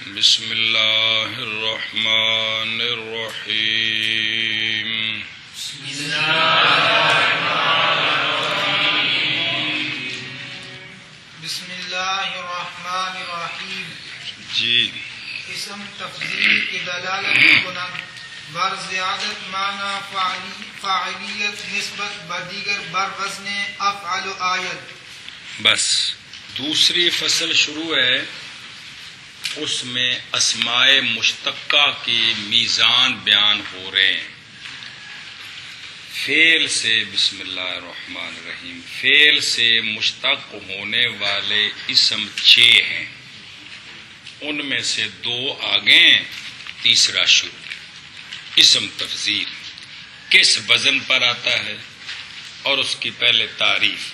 بسم اللہ الرحمن الرحیم بسم اللہ الرحمن الرحیم جی اسم تفضیل کی دلالت کنند بر زیادت معنی فاعلیت نسبت بدیگر بر وزن افعل آیت. بس دوسری فصل شروع ہے، اس میں اسماء مشتقہ کی میزان بیان ہو رہے ہیں. فعل سے بسم اللہ الرحمن الرحیم فعل سے مشتق ہونے والے اسم 6 ہیں، ان میں سے 2 آگے ہیں، تیسرا شروع. اسم تفضیل کس وزن پر آتا ہے اور اس کی پہلے تعریف.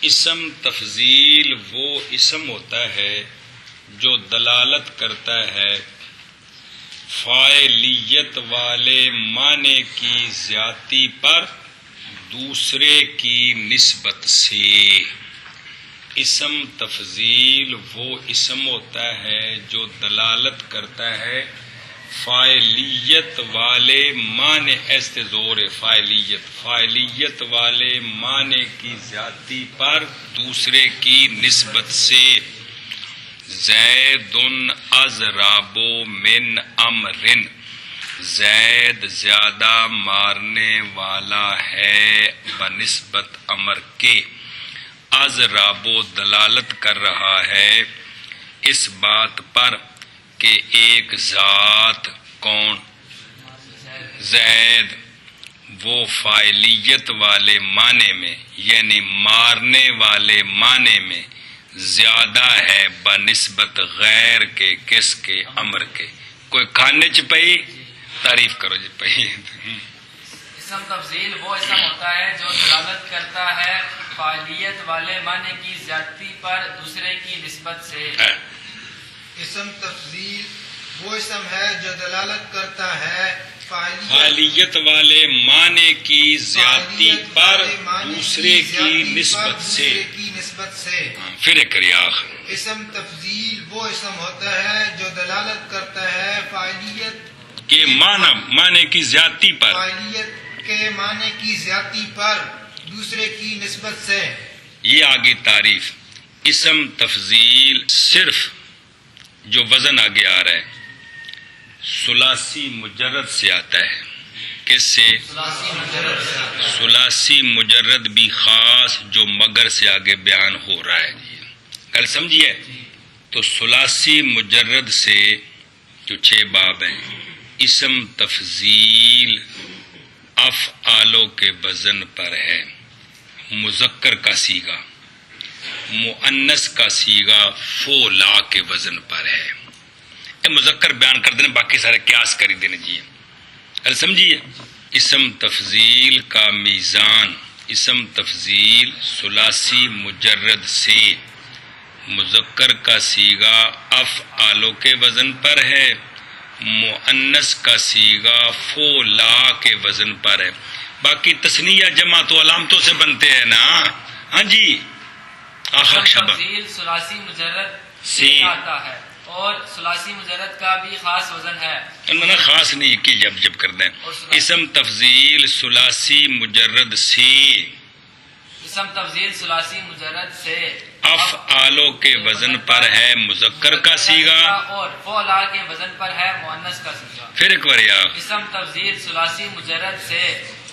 اسم تفضیل وہ اسم ہوتا ہے جو دلالت کرتا ہے فاعلیت والے معنی کی زیادتی پر دوسرے کی نسبت سے. اسم تفضیل وہ اسم ہوتا ہے جو دلالت کرتا ہے فاعلیت والے معنی ایسے زور فاعلیت والے معنی کی زیادتی پر دوسرے کی نسبت سے. زید اضرب من امر، زید زیادہ مارنے والا ہے بنسبت امر کے. اضرب دلالت کر رہا ہے اس بات پر کہ ایک ذات کون زید وہ فاعلیت والے معنی میں یعنی مارنے والے معنی میں زیادہ ہے بنسبت غیر کے. کس کے؟ امر کے. کوئی کھانے چ پئی تعریف کرو جی پئی. اسم تفضیل وہ اسم ہوتا ہے جو دلالت کرتا ہے فاعلیت والے معنی کی زیادتی پر دوسرے کی نسبت سے. اسم تفضیل وہ اسم ہے جو دلالت کرتا ہے فاعلیت والے معنی کی زیادتی پر دوسرے کی نسبت سے. پھر ایک ریاض. اسم تفضیل وہ اسم ہوتا ہے جو دلالت کرتا ہے فاعلیت کے معنی کی زیادتی پر فاعلیت کے معنی کی زیادتی پر دوسرے کی نسبت سے. یہ آگے تعریف. اسم تفضیل صرف جو وزن آگے آ رہا ہے ثلاثی مجرد سے آتا ہے. کس سے؟ ثلاثی مجرد بھی خاص جو مگر سے آگے بیان ہو رہا ہے. کل سمجھیے تو ثلاثی مجرد سے جو 6 باب ہیں اسم تفضیل افعالوں کے وزن پر ہے. مذکر کا صیغہ مؤنث کا صیغہ فولا کے وزن پر ہے. مذکر بیان کر دینے باقی سارے قیاس کری دینے جی. سمجھیے اسم تفضیل کا میزان اسم تفضیل ثلاثی مجرد سے مذکر کا صیغہ افعالوں کے وزن پر ہے، مؤنث کا صیغہ فولا کے وزن پر ہے. باقی تثنیہ جمع تو علامتوں سے بنتے ہیں نا. ہاں جی. آخر شبہ تفضیل ثلاثی مجرد سے آتا ہے اور ثلاثی مجرد کا بھی خاص وزن ہے. انہوں خاص نہیں کہ جب کر دیں. اسم تفضیل ثلاثی مجرد سے اسم تفضیل ثلاثی مجرد سے افعالوں کے وزن پر ہے مذکر کا صیغہ اور فعلا کے وزن پر ہے مؤنث کا صیغہ. پھر ایک بار یاد. اسم تفضیل ثلاثی مجرد سے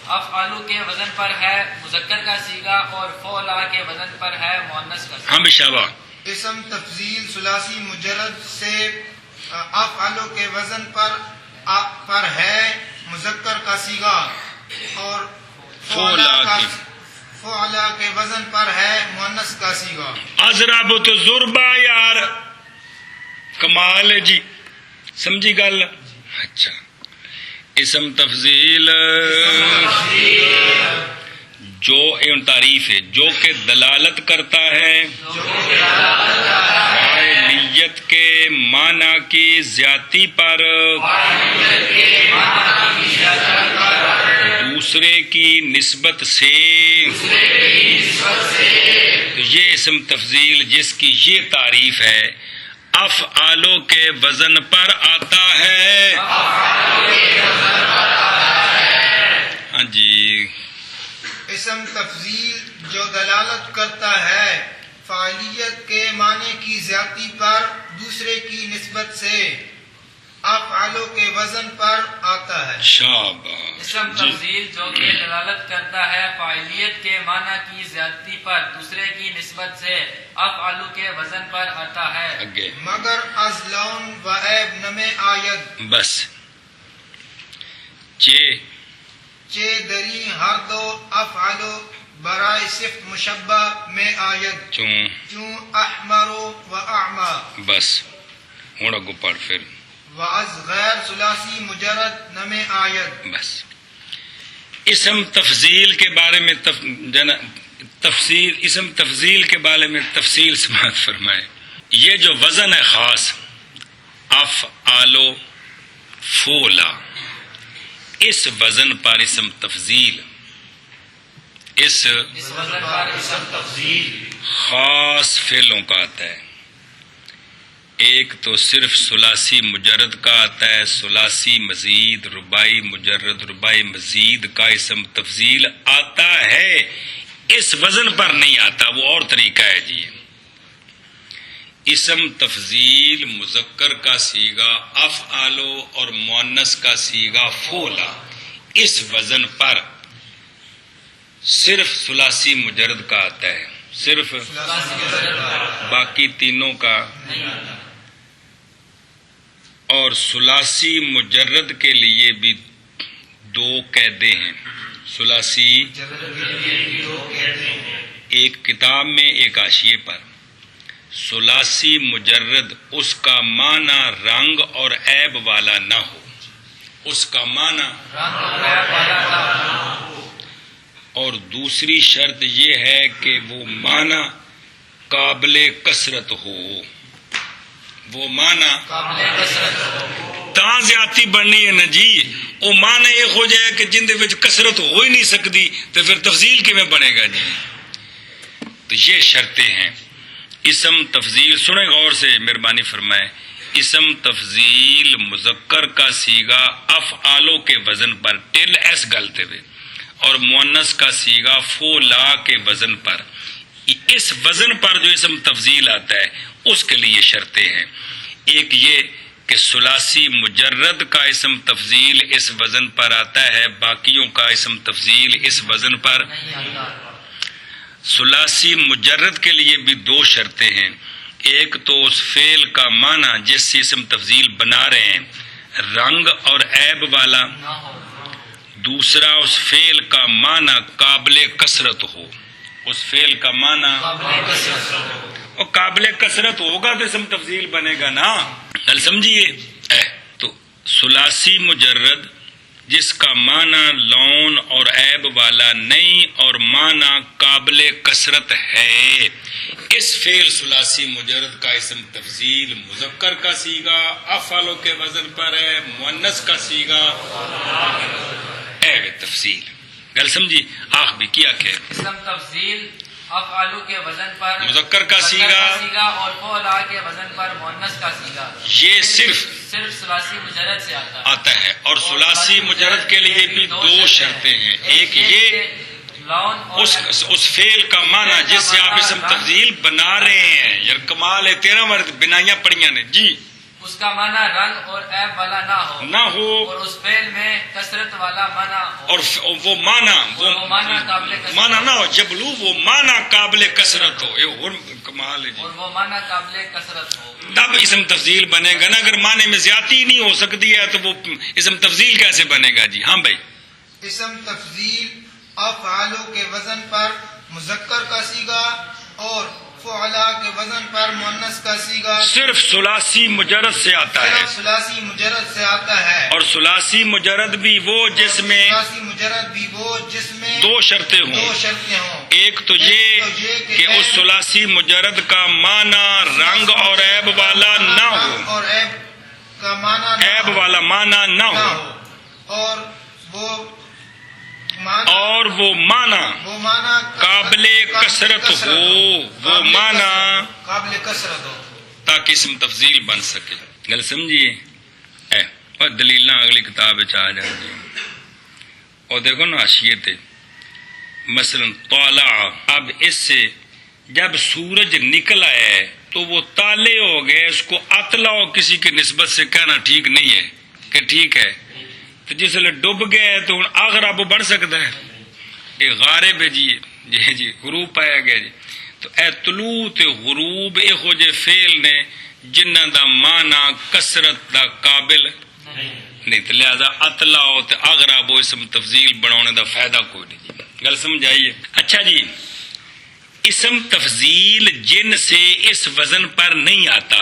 افعالوں کے وزن پر ہے مذکر کا صیغہ اور فعلا کے وزن پر ہے مؤنث کا صیغہ. ہم شابہ. اسم تفضیل ثلاثی مجرد سے افعالوں کے وزن پر ہے مذکر کا صیغہ اور فعلا کے وزن پر ہے مؤنث کا صیغہ. اضرب تو ضربا یار کمال ہے جی. سمجھی گل. اچھا اسم تفضیل جو تعریف ہے جو کہ دلالت کرتا ہے فاعلیت کے معنی کی زیادتی پر دوسرے کی نسبت سے. یہ اسم تفضیل جس کی یہ تعریف ہے افعالوں کے وزن پر آتا ہے. ہاں جی. اسم تفضیل جو دلالت کرتا ہے فعالیت کے معنی کی زیادتی پر دوسرے کی نسبت سے افعالوں کے وزن پر آتا ہے. شاباش. اسم تفضیل جو کہ دلالت کرتا ہے فاعلیت کے معنی کی زیادتی پر دوسرے کی نسبت سے افعالو کے وزن پر آتا ہے. آگے. مگر از لون و عیب نمے آید بس. چے دری ہر دو افعالو برائے صفت مشبہ میں آید چون احمرو و اعما. بس ہوں اگو پڑھ پھر. وَعَز غیر ثلاثی مجرد نمے آیت. بس اسم تفضیل کے بارے میں اسم تفضیل کے بارے میں تفصیل سماعت فرمائے. یہ جو وزن ہے خاص افعالو فولا، اس وزن پر اسم تفضیل اس وزن پر اسم تفضیل خاص فعلوں کا آتا ہے. ایک تو صرف ثلاثی مجرد کا آتا ہے، ثلاثی مزید رباعی مجرد رباعی مزید کا اسم تفضیل آتا ہے، اس وزن پر نہیں آتا. وہ اور طریقہ ہے جی. اسم تفضیل مذکر کا صیغہ افعالو اور مؤنث کا صیغہ فولا، اس وزن پر صرف ثلاثی مجرد کا آتا ہے، صرف باقی تینوں کا نہیں آتا. اور ثلاثی مجرد کے لیے بھی دو قاعدے ہیں. ثلاثی ایک کتاب میں ایک حاشیے پر، ثلاثی مجرد اس کا معنی رنگ اور عیب والا نہ ہو، اس کا معنی رنگ اور عیب والا نہ ہو. اور دوسری شرط یہ ہے کہ وہ معنی قابل کثرت ہو. وہ معنی قابل کثرت ہو. تاں زیادتی بننی ہے نا جی. وہ معنی ایک ہو جائے کہ جن دے وچ کثرت ہو ہی نہیں سکتی تو پھر تفضیل کیویں بنے گا جی. تو یہ شرطیں ہیں. اسم تفضیل سنیں غور سے مہربانی فرمائے. اسم تفضیل مذکر کا صیغہ افعالو کے وزن پر ٹل ایس گلتے ہوئے اور مؤنث کا صیغہ فولا کے وزن پر، اس وزن پر جو اسم تفضیل آتا ہے اس کے لیے شرطیں ہیں. ایک یہ کہ ثلاثی مجرد کا اسم تفضیل اس وزن پر آتا ہے، باقیوں کا اسم تفضیل اس وزن پر نہیں آتا. ثلاثی مجرد کے لیے بھی دو شرطیں ہیں. ایک تو اس فعل کا معنی جس سے اسم تفضیل بنا رہے ہیں رنگ اور عیب والا، نہ ہو. دوسرا اس فعل کا معنی قابل کثرت ہو. اس فعل کا معنی قابل کثرت ہو. اور قابل کثرت ہوگا تو اسم تفضیل بنے گا نا. کل سمجھیے. تو ثلاثی مجرد جس کا معنی لون اور عیب والا نہیں اور معنی قابل کثرت ہے، اس فعل ثلاثی مجرد کا اسم تفضیل مذکر کا صیغہ افعالو کے وزن پر ہے، مؤنث کا صیغہ عیب تفصیل. گل سمجھی. آخ بھی کیا کہ اسم تفضیل افعالو کے وزن پر مذکر کا صیغہ اور فعلا کے وزن پر مؤنث کا صیغہ، یہ صرف ثلاثی مجرد سے آتا ہے. اور ثلاثی مجرد کے لیے بھی دو شرطیں ہیں. ایک یہ اس فعل کا معنی جس سے آپ اسم تفضیل بنا رہے ہیں. یار کمال ہے، 13 مرد بنائیاں پڑیاں نے جی. اس کا معنی رنگ اور عیب والا نہ ہو اور اس فعل میں کثرت والا معنی ہو. اور وہ معنی قابل کثرت معنی نہ ہو جبلو، وہ معنی قابل کثرت ہو. یہ اور کمال ہے جی. اور وہ معنی قابل کثرت ہو. تب اسم تفضیل بنے گا نا. اگر معنی میں زیادتی نہیں ہو سکتی ہے تو وہ اسم تفضیل کیسے بنے گا جی. ہاں بھائی. اسم تفضیل افعالو کے وزن پر مذکر کا صیغہ اور فعلا کے وزن پر مؤنث کا صیغہ صرف ثلاثی مجرد سے آتا ہے. ثلاثی مجرد سے آتا ہے. اور ثلاثی مجرد بھی وہ جس میں ثلاثی مجرد بھی وہ جس میں دو شرطیں دو ہوں. شرطیں ہوں. ایک تو یہ کہ اس ثلاثی مجرد کا معنی رنگ اور عیب والا نہ ہو، اور عیب کا معنی عیب والا معنی نہ ہو، اور وہ معنی قابل کثرت ہو. وہ معنی قابل کثرت ہو. تاکہ اسم تفضیل بن سکے. گل سمجھیے. اور دلیلاں اگلی کتاب آ جائیں گی. اور دیکھو نا حاشیے تے مثلا طالع، اب اس سے جب سورج نکلا ہے تو وہ تالے ہو گئے، اس کو اطلع کسی کی نسبت سے کہنا ٹھیک نہیں ہے کہ ٹھیک ہے. تو جس لئے ڈوب گئے تو اغرب بن سکتا ہے. یہ غارب ہے جی غروب پایا گیا جی. تو اے طلوع تے غروب اے ہو جے فعل نے جنہ دا معنی کثرت دا قابل نہیں، تو لہذا اطلع تے اغرب اسم تفضیل بنانے دا فائدہ کوئی نہیں جی. گل سمجھ آئیے. اچھا جی، اسم تفضیل جن سے اس وزن پر نہیں آتا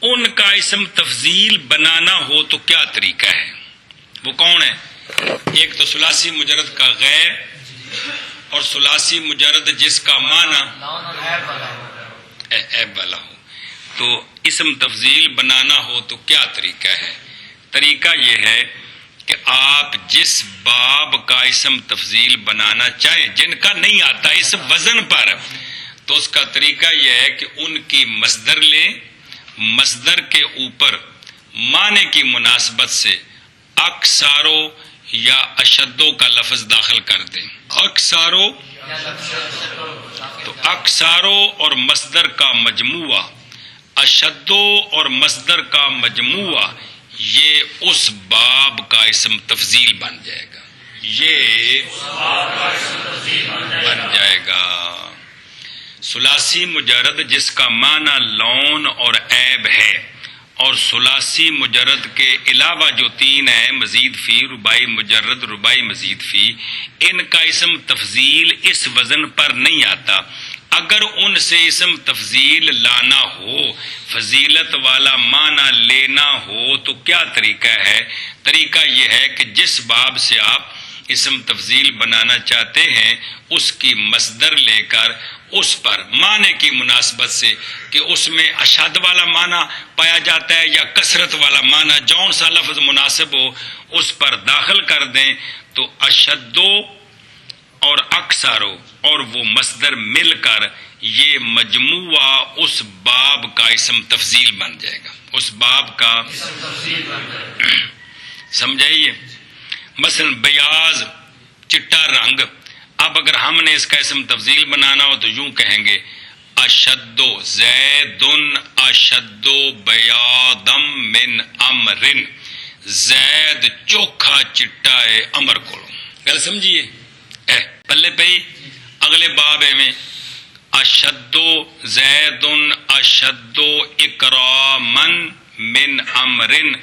ان کا اسم تفضیل بنانا ہو تو کیا طریقہ ہے؟ وہ کون ہے؟ ایک تو ثلاثی مجرد کا غیر اور ثلاثی مجرد جس کا معنی عیب والا ہو. تو اسم تفضیل بنانا ہو تو کیا طریقہ ہے؟ طریقہ یہ ہے کہ آپ جس باب کا اسم تفضیل بنانا چاہیں جن کا نہیں آتا اس وزن پر، تو اس کا طریقہ یہ ہے کہ ان کی مصدر لیں، مصدر کے اوپر معنی کی مناسبت سے اکثارو یا اشدو کا لفظ داخل کر دیں. اکثارو تو اکثارو اور مصدر کا مجموعہ، اشدو اور مصدر کا مجموعہ، یہ اس باب کا اسم تفضیل بن جائے گا. یہ بن جائے گا. ثلاثی مجرد جس کا معنی لون اور عیب ہے، اور ثلاثی مجرد کے علاوہ جو تین ہیں مزید فی، رباعی مجرد، رباعی مزید فی، ان کا اسم تفضیل اس وزن پر نہیں آتا. اگر ان سے اسم تفضیل لانا ہو، فضیلت والا معنی لینا ہو تو کیا طریقہ ہے؟ طریقہ یہ ہے کہ جس باب سے آپ اسم تفضیل بنانا چاہتے ہیں اس کی مصدر لے کر اس پر معنی کی مناسبت سے کہ اس میں اشد والا معنی پایا جاتا ہے یا کثرت والا معنی، جون سا لفظ مناسب ہو اس پر داخل کر دیں. تو اشدو اور اکثرو اور وہ مصدر مل کر یہ مجموعہ اس باب کا اسم تفضیل بن جائے گا. اس باب کا سمجھائیے. مثلا بیاض چٹا رنگ، اب اگر ہم نے اس کا اسم تفضیل بنانا ہو تو یوں کہیں گے اشدو زیدن اشدو بیاضم من امرن، زید چوکھا چٹا ہے امر کو. گل سمجھیے. پلے پئی اگلے باب میں اشدو زیدن اشدو اکرامن من امرن،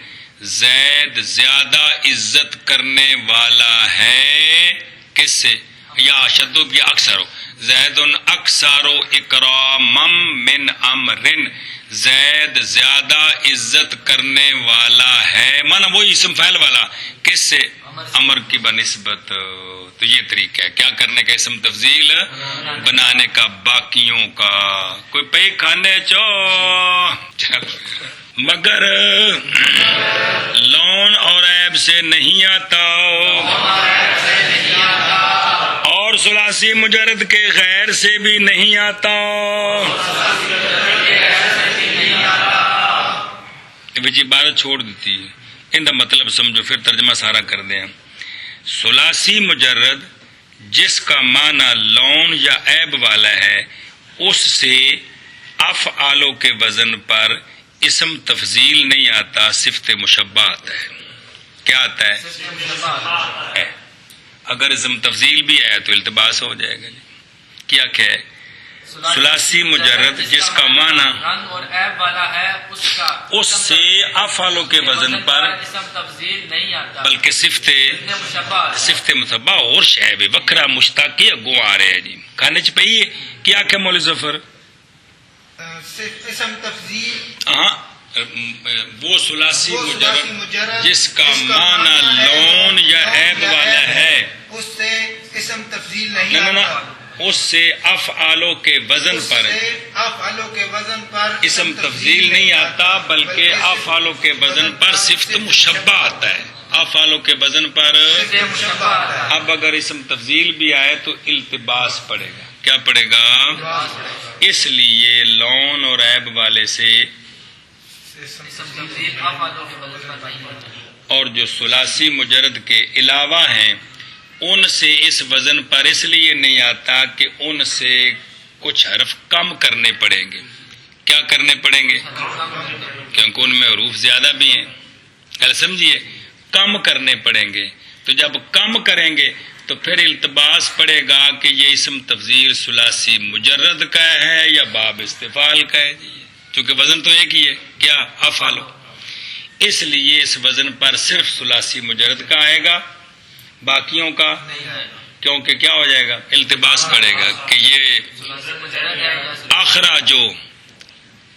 زید زیادہ عزت کرنے والا ہے کس سے؟ یا اشدو یا اکثرو، زیدن اکثرو اکرامم من امرن، زید زیادہ عزت کرنے والا ہے، مانا وہی اسم فاعل والا کس سے؟ امر کی بنسبت. تو یہ طریقہ ہے کیا کرنے کا اسم تفضیل بنانے کا. باقیوں کا کوئی پئی کھانے مگر لون اور عیب سے نہیں آتا، اور ثلاثی مجرد کے غیر سے بھی نہیں آتا. جی عبارت چھوڑ دیتی ہے، ان کا مطلب سمجھو پھر ترجمہ سارا کر دیں. ثلاثی مجرد جس کا معنی لون یا عیب والا ہے اس سے افعالوں کے وزن پر اسم تفضیل نہیں آتا، صفت مشبہ آتا ہے. کیا آتا ہے؟ اگر اسم تفضیل بھی ہے تو التباس ہو جائے گا. جی کیا ہے؟ ثلاثی مجرد جس کا معنی رنگ اور عیب والا ہے اس سے افعالوں کے وزن پر اسم تفضیل نہیں آتا، بلکہ صفت مشبہ اور شعب وکرا مشتاقی اگوں آ رہے ہیں. جی کھانے چ پئی کیا کہ مولوی ظفر اسم تفضیل ہاں وہ ثلاثی مجرد جس کا معنی لون یا عیب والا ہے اس سے اسم تفضیل نہیں آتا، اس سے افعالوں کے وزن پر اسم تفضیل نہیں آتا بلکہ افعالوں کے وزن پر صفت مشبہ آتا ہے. افعالوں کے وزن پر اب اگر اسم تفضیل بھی آئے تو التباس پڑے گا. کیا پڑے گا؟ اس لیے لون اور عیب والے سے اسم تفضیل افعالوں کے وزن پر نہیں ہوتا، اور جو ثلاثی مجرد کے علاوہ ہیں ان سے اس وزن پر اس لیے نہیں آتا کہ ان سے کچھ حرف کم کرنے پڑیں گے. کیا کرنے پڑیں گے؟ کیونکہ ان میں حروف زیادہ بھی ہیں. کل سمجھیے، کم کرنے پڑیں گے. تو جب کم کریں گے تو پھر التباس پڑے گا کہ یہ اسم تفضیل ثلاثی مجرد کا ہے یا باب استفعال کا ہے. چونکہ وزن تو ایک ہی ہے، کیا؟ افعالو. اس لیے اس وزن پر صرف ثلاثی مجرد کا آئے گا، باقیوں کا کیونکہ کیا ہو جائے گا؟ التباس پڑے گا کہ یہ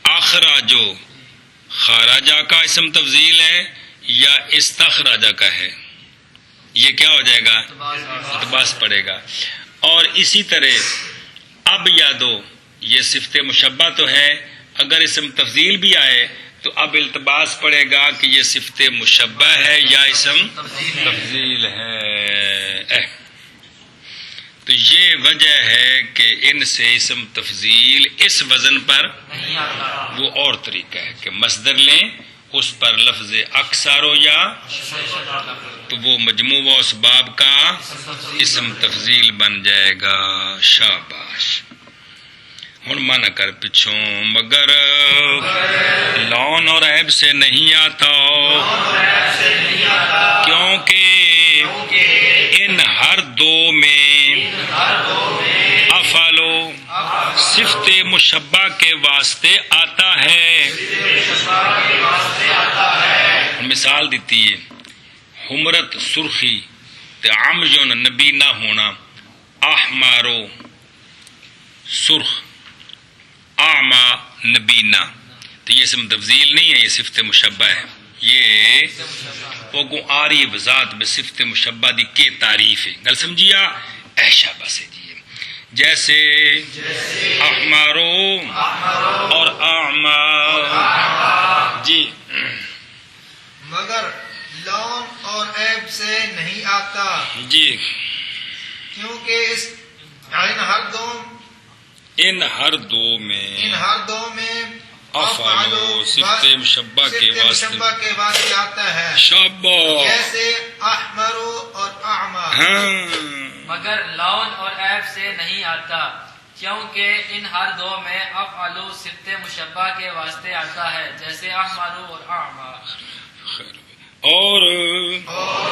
اخراجو خارجہ کا اسم تفضیل ہے یا استخراجہ کا ہے. یہ کیا ہو جائے گا؟ التباس پڑے گا. اور اسی طرح اب یادو، یہ صفت مشبہ تو ہے، اگر اسم تفضیل بھی آئے تو اب التباس پڑے گا کہ یہ صفت مشبہ ہے یا اسم تفضیل ہے. تو یہ وجہ ہے کہ ان سے اسم تفضیل اس وزن پر نہیں آتا. وہ اور طریقہ ہے کہ مصدر لیں، اس پر لفظ اکثر ہو یا تو وہ مجموع و اسباب کا اسم تفضیل بن جائے گا. شاباش. ہن مانا کر پچھوں، مگر لون اور عیب سے نہیں آتا کیونکہ ان ہر دو میں افعالو صفت مشبہ کے واسطے آتا ہے. مثال دیتی ہے، حمرت سرخی تے عمجن نبی نہ ہونا، احمارو سرخ، اعما نبینا. تو یہ اسم تفضیل نہیں ہے، یہ صفت مشبہ ہے. یہ وہ آری بذات بصفت مشبہ دی کے تعریف ہے. گل سمجھیا؟ ایشا بس ہے جی. جیسے احمارو اور اعما جی. مگر لون اور عیب سے نہیں آتا جی. کیونکہ ان ہر دو میں افعالو صفت مشبہ کے واسطے آتا ہے. شاباش. جیسے احمرو اور اعما. مگر لون اور عیب سے نہیں آتا کیونکہ ان ہر دو میں افعالو صفت مشبہ کے واسطے آتا ہے، جیسے احمرو اور اعما. اور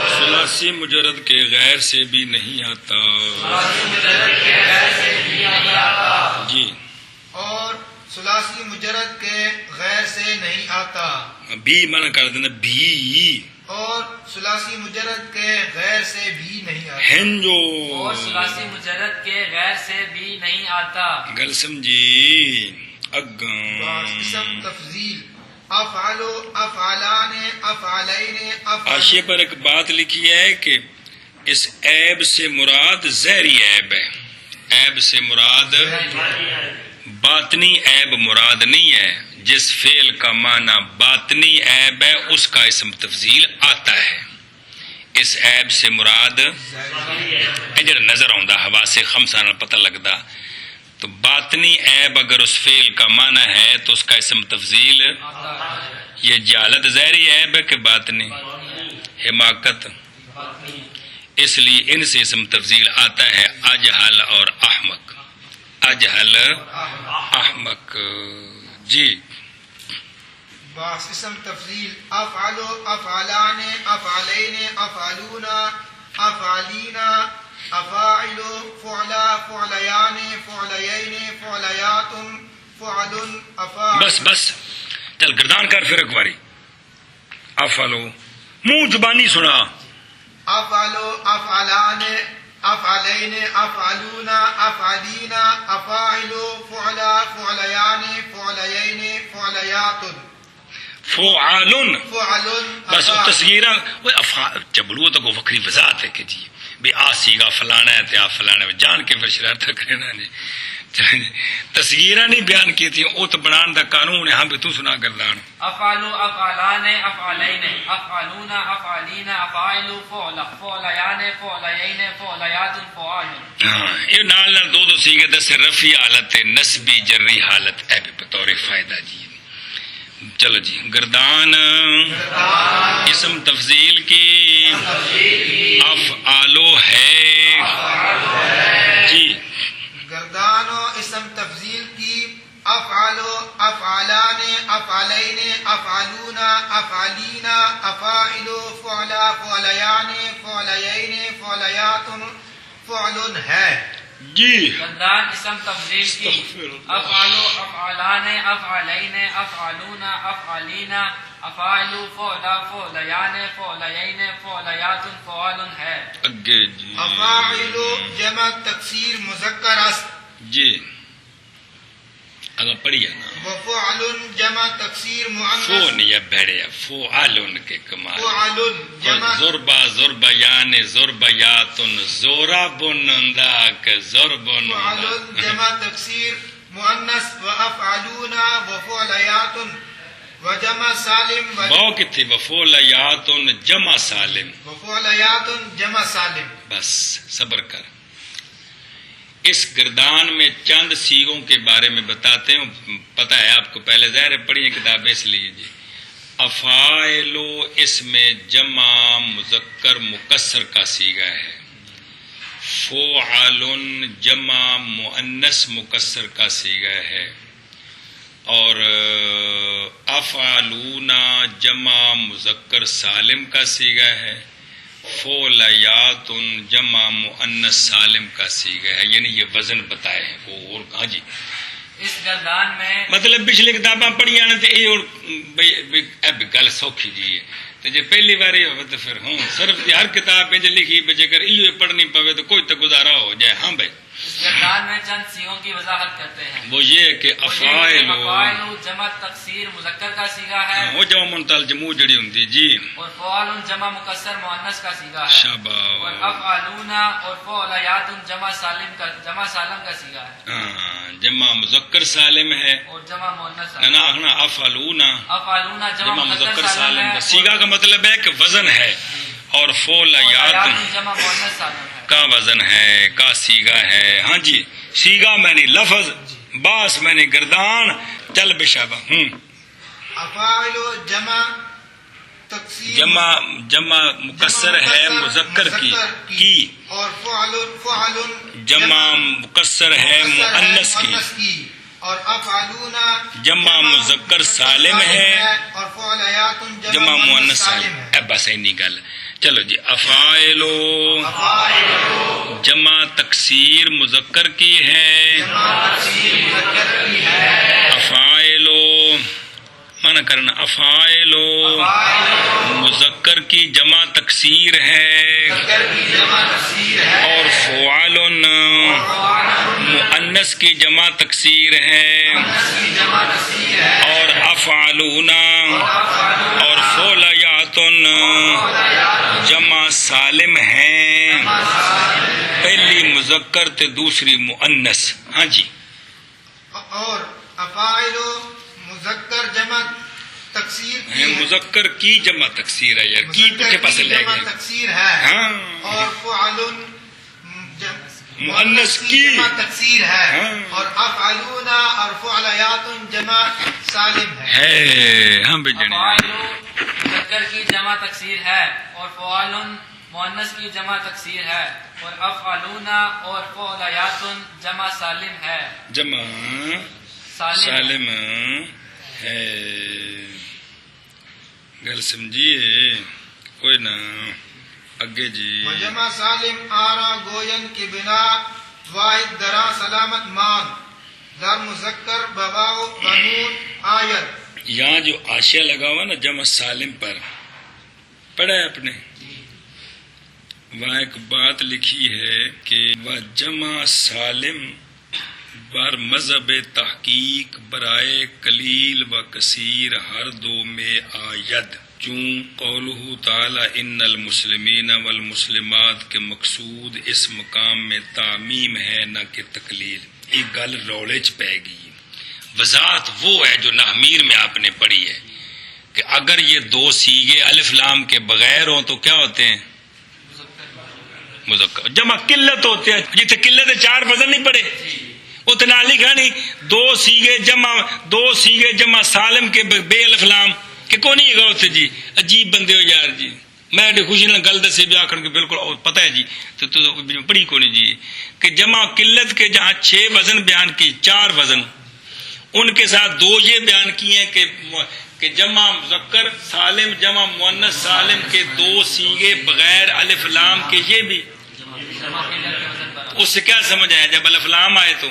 ثلاثی مجرد کے غیر سے بھی نہیں آتا. جی. اور ثلاثی مجرد کے غیر سے نہیں آتا. بھی منع کر دینا، بھی. اور ثلاثی مجرد کے غیر سے بھی نہیں آتا. ہنجو. اور ثلاثی مجرد کے غیر سے بھی نہیں آتا. گل سمجھی؟ اسم تفضیل افعالو، افعالان، افعالین، حاشیے پر ایک بات لکھی ہے کہ اس عیب سے مراد ظاہری عیب ہے. عیب سے مراد باطنی عیب مراد نہیں ہے. جس فعل کا معنی باطنی عیب ہے اس کا اسم تفضیل آتا ہے. اس عیب سے مراد جڑا نظر آندا حواس خمسہ نال پتہ لگدا، تو باطنی عیب اگر اس فعل کا معنی ہے تو اس کا اسم تفضیل. یہ جہالت ظاہری عیب ہے کہ باطنی؟ حماقت. اس لیے ان سے اسم تفضیل آتا ہے اجہل اور احمق. اجہل احمق. جی. باس اسم تفضیل افعالو، افعالان، افعالین، افعالون، افعالین، افاعلو، فعلا، فعلیان، فعلیین، فعلیات، فعل، افاعل. بس چل گردان کر پھر ایک باری. افعلو منہ زبانی سنا. افعلو، افعالان، افعالین، افعالون، افعالین، افاعلو، فعلا، فعلیان، فعلیین، فعلیات، فعال. فعل، بس تصغیرہ چبڑو تو کو وکری وضاحت ہے کہ جی بھی آ سیگا فلانا ہے تے آ فلانا ہے، جان کے پھر شرارت کرنا نے. تصغیرہ نہیں بیان کی تھی، او تو بنان دا قانون ہے. ہاں بھی تو سنا گردان. افعالو، افعالان، افعالین، افعالون، افعالین، افاعلو، فعلا، فعلیان، فعلیین، فعلیات، فعال. ہاں یہ نال دو سیگے دس رفعی حالت نسبی جری حالت. اے بھی بطور فائدہ جی چلو جی، گردان اسم تفضیل کی افعالو ہے جی، گردان و اسم تفضیل کی افعالو، افعالان، افعالین، افعالون، افعالین، افاعلو، فعلا، فعلیان، فعلیین، فعلیات، فعل ہے جی گردان اسم تفضیل کی افعالو، افعالان، افعالین، افعالون، افعالین، افاعلو، فعلا، فعلیان، فعلیین، فعلیات، فعال ہے اگے جی، افاعلو جمع تکسیر مذکر است، جی اگر پڑھیے نا، وفعل جمع تکسیر فو مؤنث، نہیں ہے بھیڑے فعالن کے کمال، فعل جمع ضربا ضربا یعنی ضربیاتن زورابن انداک ضربن فعل جمع تکسیر مؤنث، وافعلون وفعلیات وجمع سالم باؤ کتنی وفولیاتن جمع سالم، وفعلیات جمع سالم. بس صبر کر. اس گردان میں چند سیغوں کے بارے میں بتاتے ہوں، پتہ ہے آپ کو، پہلے ظاہر ہے پڑھی کتابیں اس لیے جی. افعالو اس میں جمع مذکر مکسر کا صیغہ ہے، فعال جمع مؤنث مکسر کا صیغہ ہے، اور افعالون جمع مذکر سالم کا صیغہ ہے، فعلیات جمع مؤنث سالم کا صیغہ ہے. یعنی یہ وزن بتائے ہیں وہ. اور ہاں جی، اس گردان میں مطلب پچھلی کتاباں پڑھیاں نے تے یہ اب گل سوکھی جی ہے تے جے پہلی باری ہوئے تو پھر ہوں صرف ہر کتاب جو لکھی پہ جے یہ پڑھنی پوے تو کوئی تو گزارا ہو جائے. ہاں بھائی، اس گردان میں چند سیغوں کی وضاحت کرتے ہیں. وہ یہ ہے کہ افعالو افعالو جمع تکسیر مذکر کا صیغہ ہے، وہ جمع منتل جمع جڑی ہوندی جی. اور فعال جمع مکسر مؤنث کا صیغہ ہے، اور شاباش، افعالون اور فعلیات جمع سالم کا صیغہ ہے، ہاں جمع مذکر سالم ہے. اور جمع مؤنث نہ نہ افعلون افعالون جمع جمع مذکر سالم سالم ہے، کا صیغہ کا مطلب ہے کہ وزن ہے، اور فعلیات جمع مؤنث سالم ہے. کا وزن ہے، کا صیغہ ہے. ہاں جی، صیغہ میں نے لفظ، باس میں نے گردان. چل بشابہ افاعلو جمع تکسیر جمع مکسر ہے مذکر کی اور فعل جمع مکسر ہے مؤنث کی، اور افعلون جمع مذکر سالم ہے، اور فعلیات جمع مؤنث سالم سالم. ہے. بس اینی گل. چلو جی، افعالو جمع تکسیر مذکر کی ہے، افعالو مانا کرنا، افعالو مذکر کی جمع تکسیر ہے، اور فعال مؤنث کی جمع تکسیر ہے، اور افعالون اور فعلیات جمع سالم ہیں، پہلی مذکر تے دوسری مؤنث. ہاں جی، اور افاعلو مذکر جمع تکسیر کی ہے، مذکر کی جمع تکسیر ہے یار، کی پٹھے پاسے لے جمع گئے. تکسیر ہے، ہاں، اور فعل مؤنث کی جمع تکسیر ہے، ہاں. اور افعلون اور فعلیات جمع سالم ہے. ہاں بھائی جانی، افعالو مذکر کی جمع تکسیر ہے، اور فعال مؤنث کی جمع تکسیر ہے، اور افعالون اور فعلیات جمع سالم ہے، جمع سالم ہے. گل سمجھیے کوئی نہ. اگے جی، وجمع سالم آرا گوین کی بنا واحد درا سلامت مان در مذکر بواو بنون آیت. یہاں جو آشیا لگا ہوا نا جمع سالم پر، پڑھا ہے آپ نے؟ وہاں ایک بات لکھی ہے کہ وہ جمع سالم بر مذہب تحقیق برائے قلیل و کثیر ہر دو میں آید، چون قولہ تعالی ان المسلمین والمسلمات کے مقصود اس مقام میں تعمیم ہے نہ کہ تقلیل. ایک گل رولے چ پہ گئی. وضاحت وہ ہے جو نحمیر میں آپ نے پڑھی ہے کہ اگر یہ دو سیغے الف لام کے بغیر ہوں تو کیا ہوتے ہیں؟ مذکر. جمع قلت ہوتے ہیں، جتنے قلت ہے چار وزن نہیں پڑے. اتنا لکھا نہیں دو سیگے جمع سالم کے بے الف لام کہ کون نہیں گا اتنے جی. عجیب بندے ہو یار جی. میں خوشی نہ گل دسے بھی آخر کے بالکل پتہ ہے جی تو پڑھی کو نہیں جی کہ جمع قلت کے جہاں 6 وزن بیان کی 4 وزن ان کے ساتھ 2 یہ بیان کیے ہیں کہ جمع مذکر سالم جمع مؤنث سالم کے 2 سیگے بغیر الف لام کے یہ بھی. اس سے کیا سمجھ آیا جب الف لام آئے تو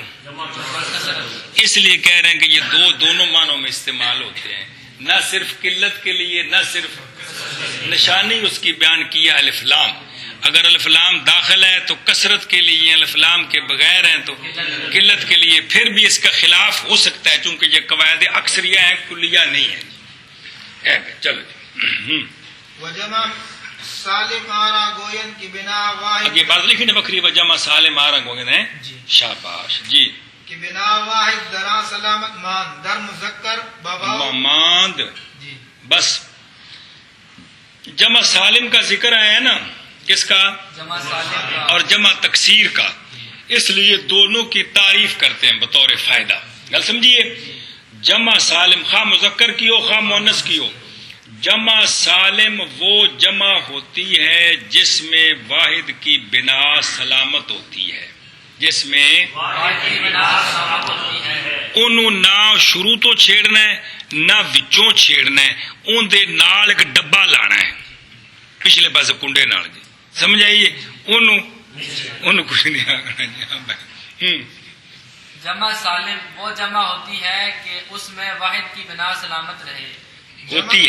اس لیے کہہ رہے ہیں کہ یہ دونوں معنوں میں استعمال ہوتے ہیں نہ صرف قلت کے لیے نہ صرف نشانی اس کی بیان کی ہے الف لام. اگر الف لام داخل ہے تو کثرت کے لیے الف لام کے بغیر ہیں تو قلت کے لیے. پھر بھی اس کا خلاف ہو سکتا ہے چونکہ یہ قواعد اکثریہ ہیں کلیہ نہیں ہے. چلو وجمع سالم آرا گوین کی بنا واحد اب یہ بات لکھی نا بکری وجمع سالم آرا گوین ہے شاباش جی کی بنا واحد درا سلامت مان در مذکر بابا ماند جی بس. جمع سالم کا ذکر آیا ہے نا کس کا جمع سالم کا اور جمع تکسیر کا اس لیے دونوں کی تعریف کرتے ہیں بطور فائدہ. گل سمجھیے جمع سالم خواہ مذکر کی ہو خواہ مؤنث کی ہو جمع سالم وہ جمع ہوتی ہے جس میں واحد کی بنا سلامت ہوتی ہے جس میں انہوں نہ شروع تو چھیڑنا ہے نہ وچوں چھیڑنا ہے ان دے نال ایک ڈبا لانا ہے پچھلے پاسے کنڈے نال جی سمجھ آئیے انہوں کچھ نہیں آگنا. جمع سالم وہ جمع ہوتی ہے کہ اس میں واحد کی بنا سلامت رہے. ہوتی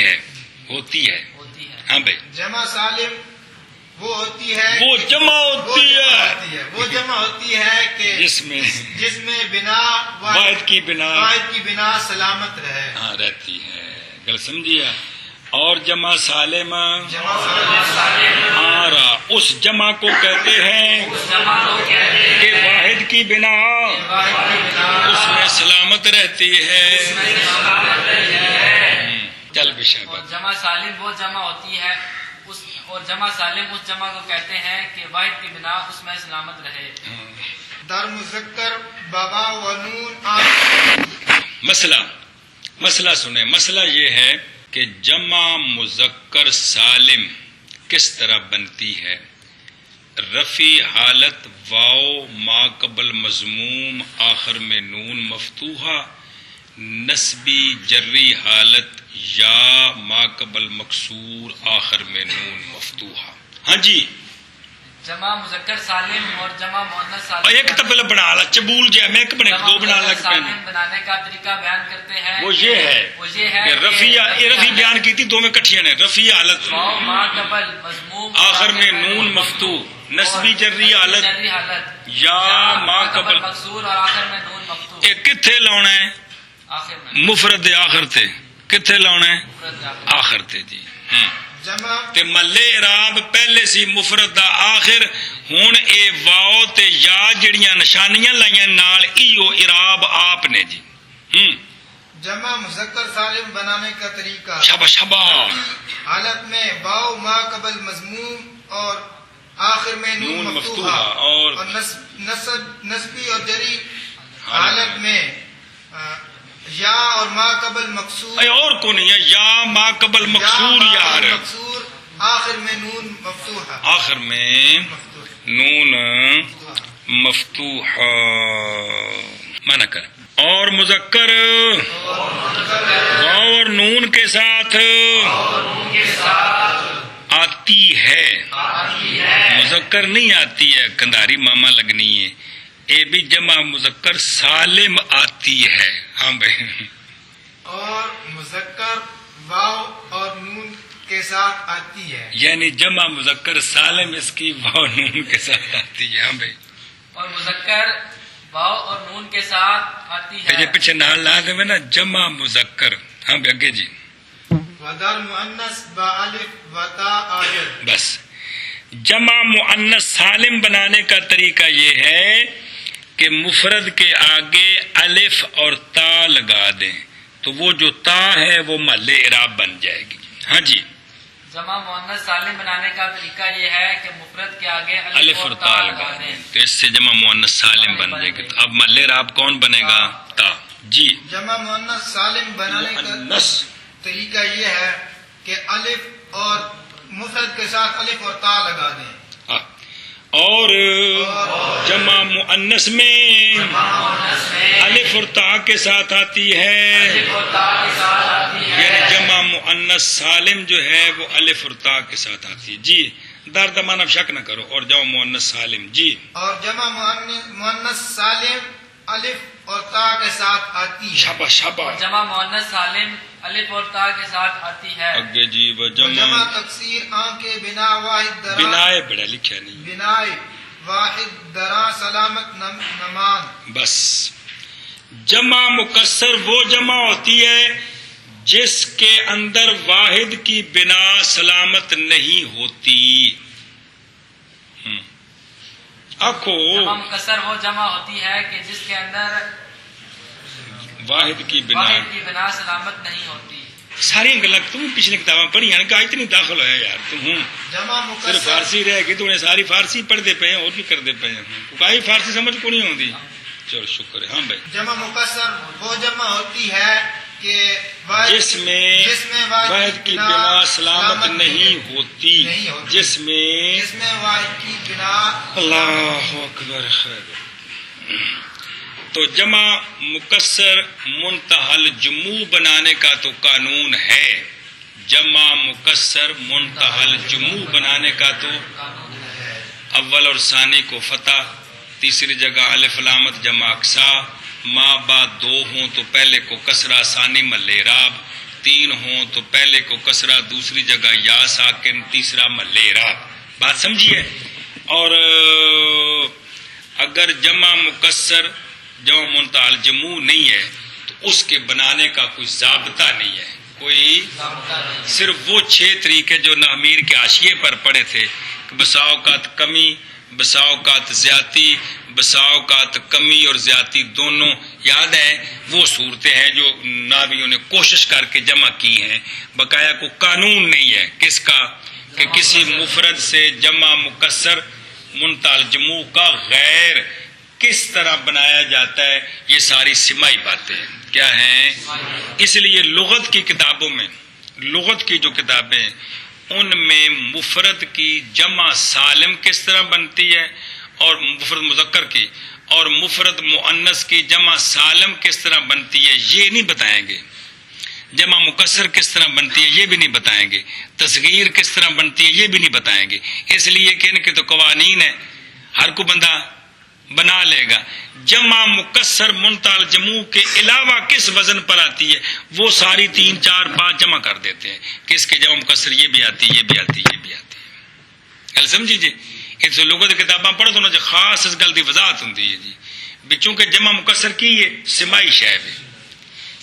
ہے ہاں بھائی جمع سالم وہ ہوتی ہے وہ جمع ہوتی ہے وہ جمع ہوتی ہے کہ جس میں بنا واحد کی بنا سلامت رہے. ہاں رہتی ہے. گل سمجھیے. اور جمع سالم آرا اس جمع کو کہتے ہیں کہ واحد کی بنا اس میں سلامت رہتی ہے. چل بشا. اور جمع سالم وہ جمع ہوتی ہے اور جمع سالم اس جمع کو کہتے ہیں کہ واحد کی بنا اس میں سلامت رہے. در مذکر بابا و نون مسئلہ سنیں. مسئلہ یہ ہے کہ جمع مذکر سالم کس طرح بنتی ہے. رفع حالت واو ما قبل مضموم آخر میں نون مفتوحہ نسبی جری حالت یا ما قبل مکسور آخر میں نون مفتوحہ. ہاں جی جمع مذکر سالم اور جمع مؤنث سالم اور ایک تبل بنا لا چبول جائے میں ایک بنے دو بنا لگ سالم بنانے کا طریقہ بیان کرتے ہیں. وہ یہ ہے کہ رفع بیان کی تھی دو میں کٹھیاں نے. رفع حالت واو ما قبل مضموم آخر میں نون مفتوح نسبی جری حالت یا ما قبل مکسور اور آخر میں نون مفتوح. ایک کتھے لاؤنا ہے آخر میں مفرد آخر تے کتھے لاؤنا ہے مفرد آخر. آخر تے جی. جمع تے ملے اعراب پہلے سی مفرد دا آخر ہن اے واو تے یا جڑیاں نشانیاں لائیاں نال ایو اعراب آپ نے جی. جمع مذکر سالم بنانے کا طریقہ شابا حالت میں واو ما قبل مضموم اور آخر میں نون مفتوحہ اور نسبی اور جری حالت میں یا اور ما قبل مکسور اور کو نہیں ہے یا ما قبل مکسور یار مکسور آخر میں نون مفتوحہ آخر میں نون مفتوح مانا کر. اور مذکر واو اور نون کے ساتھ آتی ہے مذکر نہیں آتی ہے کنداری ماما لگنی ہے. اے بھی جمع مذکر سالم آتی ہے. ہاں بھائی اور مذکر واو اور نون کے ساتھ آتی ہے یعنی جمع مذکر سالم اس کی واو نون کے ساتھ آتی ہے. ہاں بھائی اور مذکر واو اور نون کے ساتھ آتی ہے. یہ پیچھے نال لا دے نا جمع مذکر. ہاں بھائی اگے جی ودر مؤنث با الف و تا آیت. بس جمع مؤنث سالم بنانے کا طریقہ یہ ہے کہ مفرد کے آگے الف اور تا لگا دیں تو وہ جو تا ہے وہ محل اعراب بن جائے گی. ہاں جی جمع مؤنث سالم بنانے کا طریقہ یہ ہے کہ مفرد کے آگے الف اور تا لگا دیں تو اس سے جمع مؤنث سالم بن جائے گی. تو اب ملے راب کون بنے گا؟ تا. جی جمع مؤنث سالم بنانے کا مؤنث طریقہ یہ ہے کہ الف اور مفرد کے ساتھ الف اور تا لگا دیں. اور جمع مؤنث میں الف اور تا کے ساتھ آتی ہے، یعنی جمع مؤنث سالم جو ہے وہ الف اور تا کے ساتھ آتی ہے. جی دردمان اب شک نہ کرو. اور جمع مؤنث سالم. جی اور جمع مؤنث سالم الف اور تا کے ساتھ آتی ہے. شاباش شاباش. جمع مؤنث سالم الف اور تا کے ساتھ آتی ہے. اگے جی وہ جمع جمع تکسیر آن کے بنا واحد درا بنائے بڑا لکھا نہیں. بنائے واحد درا سلامت نمان. بس جمع مکسر وہ جمع ہوتی ہے جس کے اندر واحد کی بنا سلامت نہیں ہوتی. آنکھو جمع مکسر وہ جمع ہوتی ہے کہ جس کے اندر واحد کی بنا سلامت نہیں ہوتی. ساری گلا تم پچھلی کتابیں پڑھی ہیں کہ اتنی داخل ہوا ہے یار تم. جمع صرف مکسر فارسی رہ گئی تو انہیں ساری فارسی پڑھتے پے ہیں اور بھی کرتے پے ہیں. کوئی فارسی سمجھ کو نہیں ہوتی. چلو شکر ہے. ہاں بھائی جمع مکسر وہ جمع ہوتی ہے کہ واحد جس میں واحد کی بنا سلامت نہیں ہوتی. جس میں واحد کی بنا اللہ اکبر خیر. تو جمع مکسر منتحل جموع بنانے کا تو قانون ہے. جمع مکسر منتحل جموع بنانے کا تو اول اور ثانی کو فتح، تیسری جگہ الف علامت جمع اقصا، ما بعد دو ہوں تو پہلے کو کسرہ ثانی ملے راب، تین ہوں تو پہلے کو کسرہ دوسری جگہ یا ساکن تیسرا ملے راب. بات سمجھیے. اور اگر جمع مکسر جمع منتحل جموع نہیں ہے تو اس کے بنانے کا کوئی ضابطہ نہیں ہے. کوئی صرف وہ 6 طریقے جو نامیر کے حاشیے پر پڑے تھے کہ بسا اوقات کمی، بسا اوقات زیادتی، بسا اوقات کمی اور زیادتی دونوں یاد ہے. وہ صورتیں ہیں جو ناویوں نے کوشش کر کے جمع کی ہیں. بقایا کو قانون نہیں ہے کس کا کہ کسی مفرد سے جمع مکسر منتحل جموع کا غیر کس طرح بنایا جاتا ہے. یہ ساری سمائی باتیں کیا ہیں. اس لیے لغت کی کتابوں میں، لغت کی جو کتابیں ان میں مفرد کی جمع سالم کس طرح بنتی ہے اور مفرد مذکر کی اور مفرد مؤنث کی جمع سالم کس طرح بنتی ہے یہ نہیں بتائیں گے. جمع مکسر کس طرح بنتی ہے یہ بھی نہیں بتائیں گے. تصغیر کس طرح بنتی ہے یہ بھی نہیں بتائیں گے. اس لیے کہ ان کے تو قوانین ہیں، ہر کو بندہ بنا لے گا. جمع مکسر منتحل جموع کے علاوہ کس وزن پر آتی ہے وہ ساری 3 4 5 جمع کر دیتے ہیں کہ اس کے جمع مکسر یہ بھی آتی ہے، یہ بھی آتی ہے، یہ بھی آتی ہے. گل سمجھی جی. اس لغت کتاباں پڑھو تو خاص اس گل کی وضاحت ہوتی ہے جی بھی چونکہ جمع مکسر کی ہے سمائی شے ہے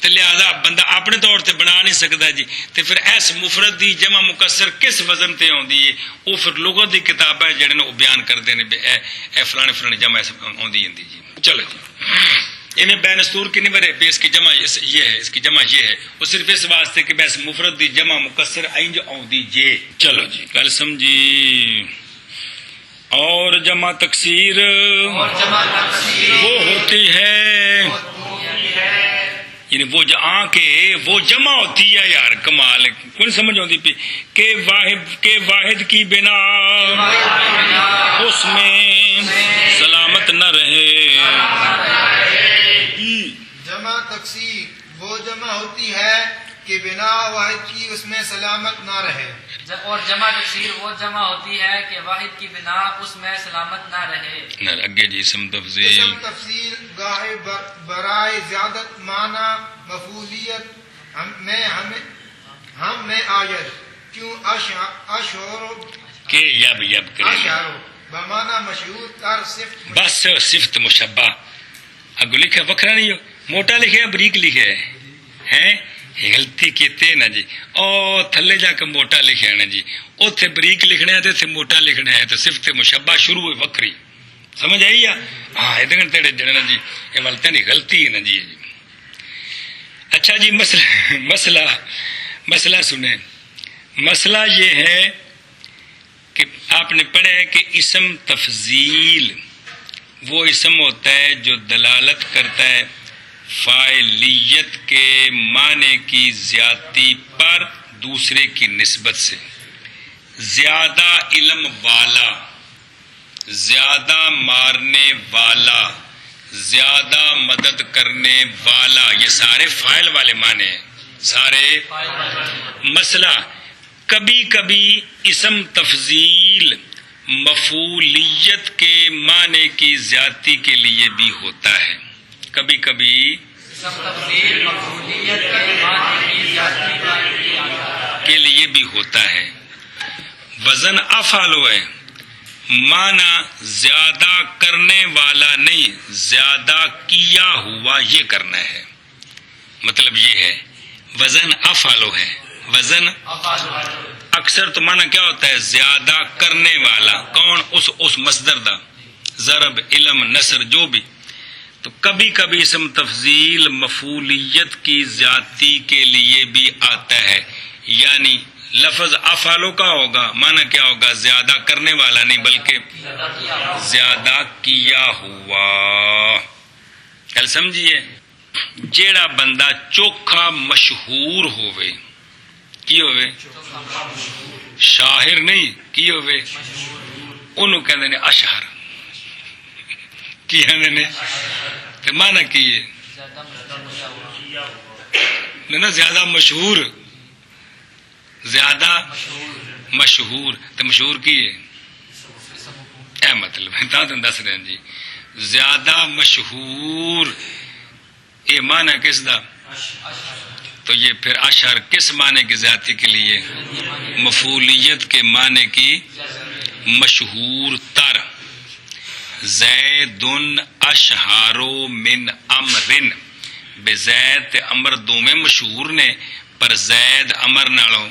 تو لہذا بندہ اپنے طور سے بنا نہیں سکتا جی. تو پھر اس مفرد دی جمع مکسر کس وزن تے آتی ہے وہ پھر لغت کی کتابیں جڑے وہ بیان کرتے ہیں اے فلانے فلانے جمع آتی ہے جی. چلو جی انہیں بینستور کی نہیں بڑے اس کی جمع یہ ہے، اس کی جمع یہ ہے. وہ صرف اس واسطے کہ بس مفرد دی جمع مکسر اینج آتی جے. چلو جی گل سمجھی. اور جمع تکسیر وہ ہوتی ہے یعنی وہ آ کے وہ جمع ہوتی ہے یار کمال کون سمجھ آتی پی کہ واحد کی بنا اس میں سلامت نہ رہے. جمع تکسیر وہ جمع ہوتی ہے کہ بنا واحد کی اس میں سلامت نہ رہے. اور جمع تکسیر وہ جمع ہوتی ہے کہ واحد کی بنا اس میں سلامت نہ رہے. اگے جی اسم تفضیل. اسم تفضیل گاہے برائے زیادت معنی مفعولیت ہم میں آید کیوں اشعر کہ یب کرے اشعر بمعنی مشہور تر صفت بس صفت مشبہ. اگو لکھا وکھرا نہیں ہو موٹا لکھا بریک لکھا ہے غلطی کیتے نا جی. او تھلے جا کے موٹا لکھا نا جی اوتھے بریک لکھنا ہے تے موٹا لکھنا ہے تو صفت مشبہ شروع ہوئی وکری. سمجھ آئی یا ہاں ادھر تیرے جڑنا جی یہ والتے نہیں غلطی ہے نا جی. اچھا جی مسئلہ سنیں. مسئلہ یہ ہے کہ آپ نے پڑھا ہے کہ اسم تفضیل وہ اسم ہوتا ہے جو دلالت کرتا ہے فاعلیت کے معنی کی زیادتی پر دوسرے کی نسبت سے. زیادہ علم والا، زیادہ مارنے والا، زیادہ مدد کرنے والا، یہ سارے فاعل والے معنی ہیں سارے. مسئلہ کبھی کبھی اسم تفضیل مفعولیت کے معنی کی زیادتی کے لیے بھی ہوتا ہے. کبھی کبھی کے لیے بھی ہوتا ہے. وزن افعال ہے، معنی زیادہ کرنے والا نہیں، زیادہ کیا ہوا یہ کرنا ہے. مطلب یہ ہے وزن افعال ہے. وزن اکثر تو معنی کیا ہوتا ہے؟ زیادہ کرنے والا. کون؟ اس مصدر دا، ضرب، علم، نصر، جو بھی. تو کبھی کبھی اسم تفضیل مفعولیت کی زیادتی کے لیے بھی آتا ہے. یعنی لفظ افعالو کا ہوگا، معنی کیا ہوگا؟ زیادہ کرنے والا نہیں بلکہ زیادہ کیا ہوا. کل سمجھیے، جیڑا بندہ چوکھا مشہور ہوئے کی ہوئے، شاہر نہیں کی ہوئے، انہوں کہندے نے اشہر. کی کہندے نے تے معنی کی ہے نا زیادہ مشہور، زیادہ مشہور. تے مشہور کی ہے اے مطلب ہے تاں دس رہے ہیں جی. زیادہ مشہور یہ معنی کس دا؟ تو یہ پھر اشہر کس معنی کی زیادتی کے لیے؟ مفعولیت کے معنی کی مشہور تر. زید اشہر من امر، بے زید تے امر دو میں مشہور نے، پر زید امر نالوں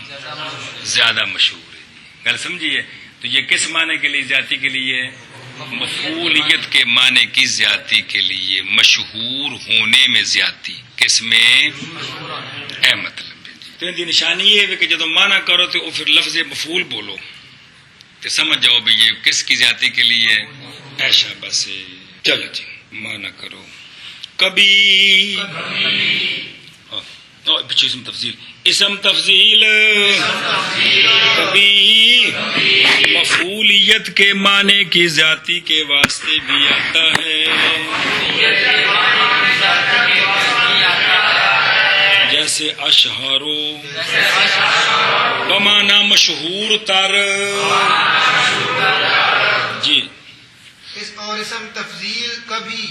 زیادہ مشہور ہے. گل سمجھیے؟ تو یہ کس معنی کے لیے زیادتی کے لیے؟ مفعولیت کے معنی کی زیادتی کے لیے، مشہور ہونے میں زیادتی. کس میں؟ اے مطلب تو ان کی نشانی یہ ہے کہ جب معنی کرو تو پھر لفظ مفعول بولو تو سمجھ جاؤ بھی یہ کس کی زیادتی کے لیے. ایسا بس. چلو جی معنی کرو. کبھی پیچھے اسم تفضیل، اسم تفضیل کبھی مفعولیت کے معنی کی زیادتی کے واسطے بھی آتا ہے. جیسے اشہرو بمعنی مشہور تر. جی. اور اسم تفضیل کبھی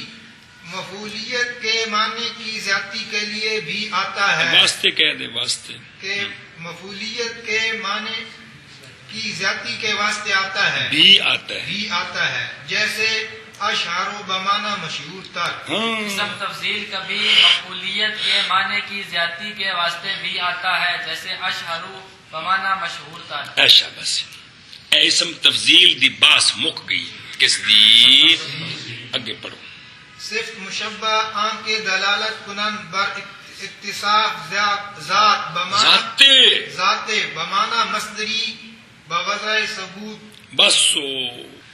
مفعولیت کے معنی کی زیادتی کے لیے بھی آتا ہے. واسطے کہہ دے، واسطے کہ مفعولیت کے معنی کی زیادتی کے واسطے آتا ہے، بھی آتا ہے، بھی آتا ہے. جیسے اشعار و بمعنی مشہور تر. اسم تفضیل کبھی مفعولیت کے معنی کی زیادتی کے واسطے بھی آتا ہے، جیسے اشہرو بمعنی مشہور تر. ایسا بس. اے اسم تفضیل دی باس مک گئی. کس دی؟ اگے پڑھو. صفت مشبہ آن کے دلالت کنن بر اتصاف ذات بمعنی ذات بمعنی مصدری بوضع ثبوت. بسو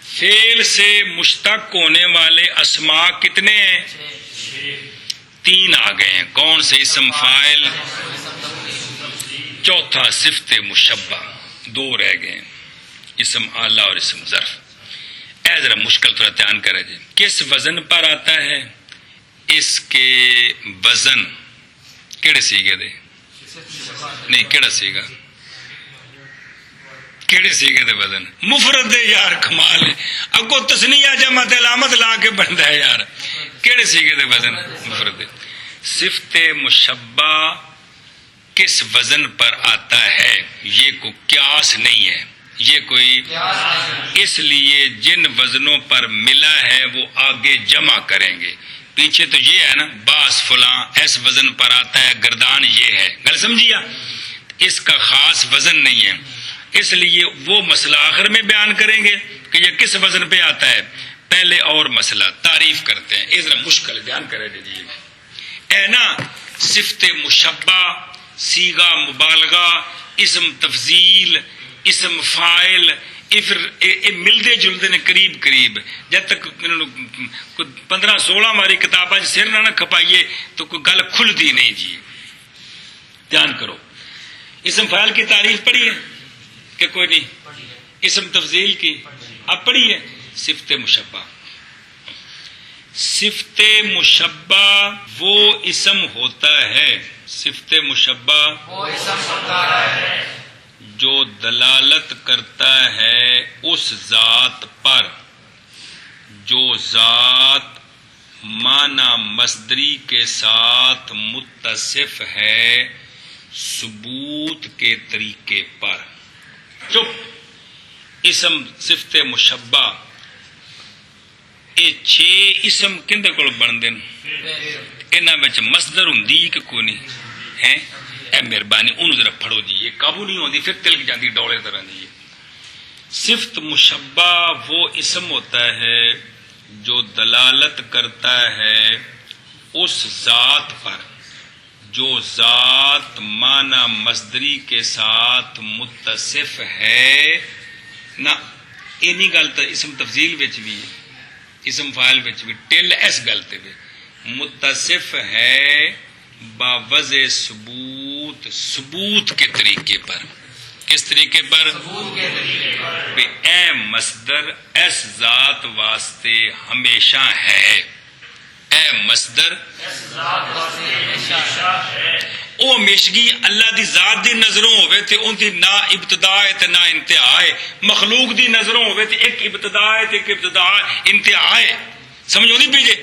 فعل سے مشتق ہونے والے اسماء کتنے ہیں؟ 3 آ گئے ہیں. کون سے؟ اسم فاعل، چوتھا صفت مشبہ، 2 رہ گئے ہیں، اسم آلہ اور اسم ظرف. اے ذرا مشکل تھوڑا دھیان کرے جی. کس وزن پر آتا ہے؟ اس کے وزن کیڑے سیگے دے؟ نہیں کیڑا سیگا؟ کیڑے سیگے دے وزن؟ مفرد دے یار، کمال ہے. اگو تسنیہ جمع علامت لا کے بنتا ہے یار. کیڑے سیگے دے وزن؟ مفرد دے. صفت مشبہ کس وزن پر آتا ہے؟ یہ کوئی قیاس نہیں ہے، یہ کوئی، اس لیے جن وزنوں پر ملا ہے وہ آگے جمع کریں گے. پیچھے تو یہ ہے نا، باس فلاں اس وزن پر آتا ہے، گردان یہ ہے. گل سمجھیا؟ اس کا خاص وزن نہیں ہے، اس لیے وہ مسئلہ آخر میں بیان کریں گے کہ یہ کس وزن پہ آتا ہے. پہلے اور مسئلہ تعریف کرتے ہیں. اس طرح مشکل بیان کرے دیجیے. اے نا صفت مشبہ، صیغہ مبالغہ، اسم تفضیل، اسم فاعل، پھر ملتے جلتے نے قریب قریب. جب تک 15-16 ہماری کتابیں سر نہ کھپائیے تو کوئی گل کھلتی نہیں جی. دھیان کرو. اسم فاعل کی تعریف پڑھی ہے کہ کوئی نہیں؟ اسم تفضیل کی اب پڑھی ہے. صفت مشبہ. صفت مشبہ وہ اسم ہوتا ہے، صفت مشبہ وہ اسم ہوتا ہے جو دلالت کرتا ہے اس ذات پر جو ذات معنی مصدری کے ساتھ متصف ہے ثبوت کے طریقے پر. چپ. اسم صفت مشبہ یہ 6 اسم کندے کول بندے انہاں وچ مصدر ہوندی کہ کوئی نہیں ہے؟ اے مہربانی انہوں ذرا پڑھو جی، یہ قابو نہیں ہوندی پھر تلک جاندی ڈولے طرح دی. صفت مشبہ وہ اسم ہوتا ہے جو دلالت کرتا ہے اس ذات پر جو ذات معنی مصدری کے ساتھ متصف ہے. نہ یہ نہیں گل تو اسم تفضیل وچ بھی اسم فاعل وچ بھی ٹل اس گل تے متصف ہے باوضع ثبوت، ثبوت کے طریقے پر. کس طریقے پر؟ ثبوت کے طریقے پر. بے اے مصدر اس ذات واسطے ہمیشہ ہے. اے مصدر اس ذات واسطے ہمیشہ ہے. او ہمیشگی اللہ دی ذات دی نظروں ہوئے تے ان دی نہ ابتدا ہے تے نہ انتہا ہے. مخلوق دی نظروں ہوئے تے ایک ابتدا ہے تے ایک ابتدا انتہا ہے. سمجھو نہیں پیجے؟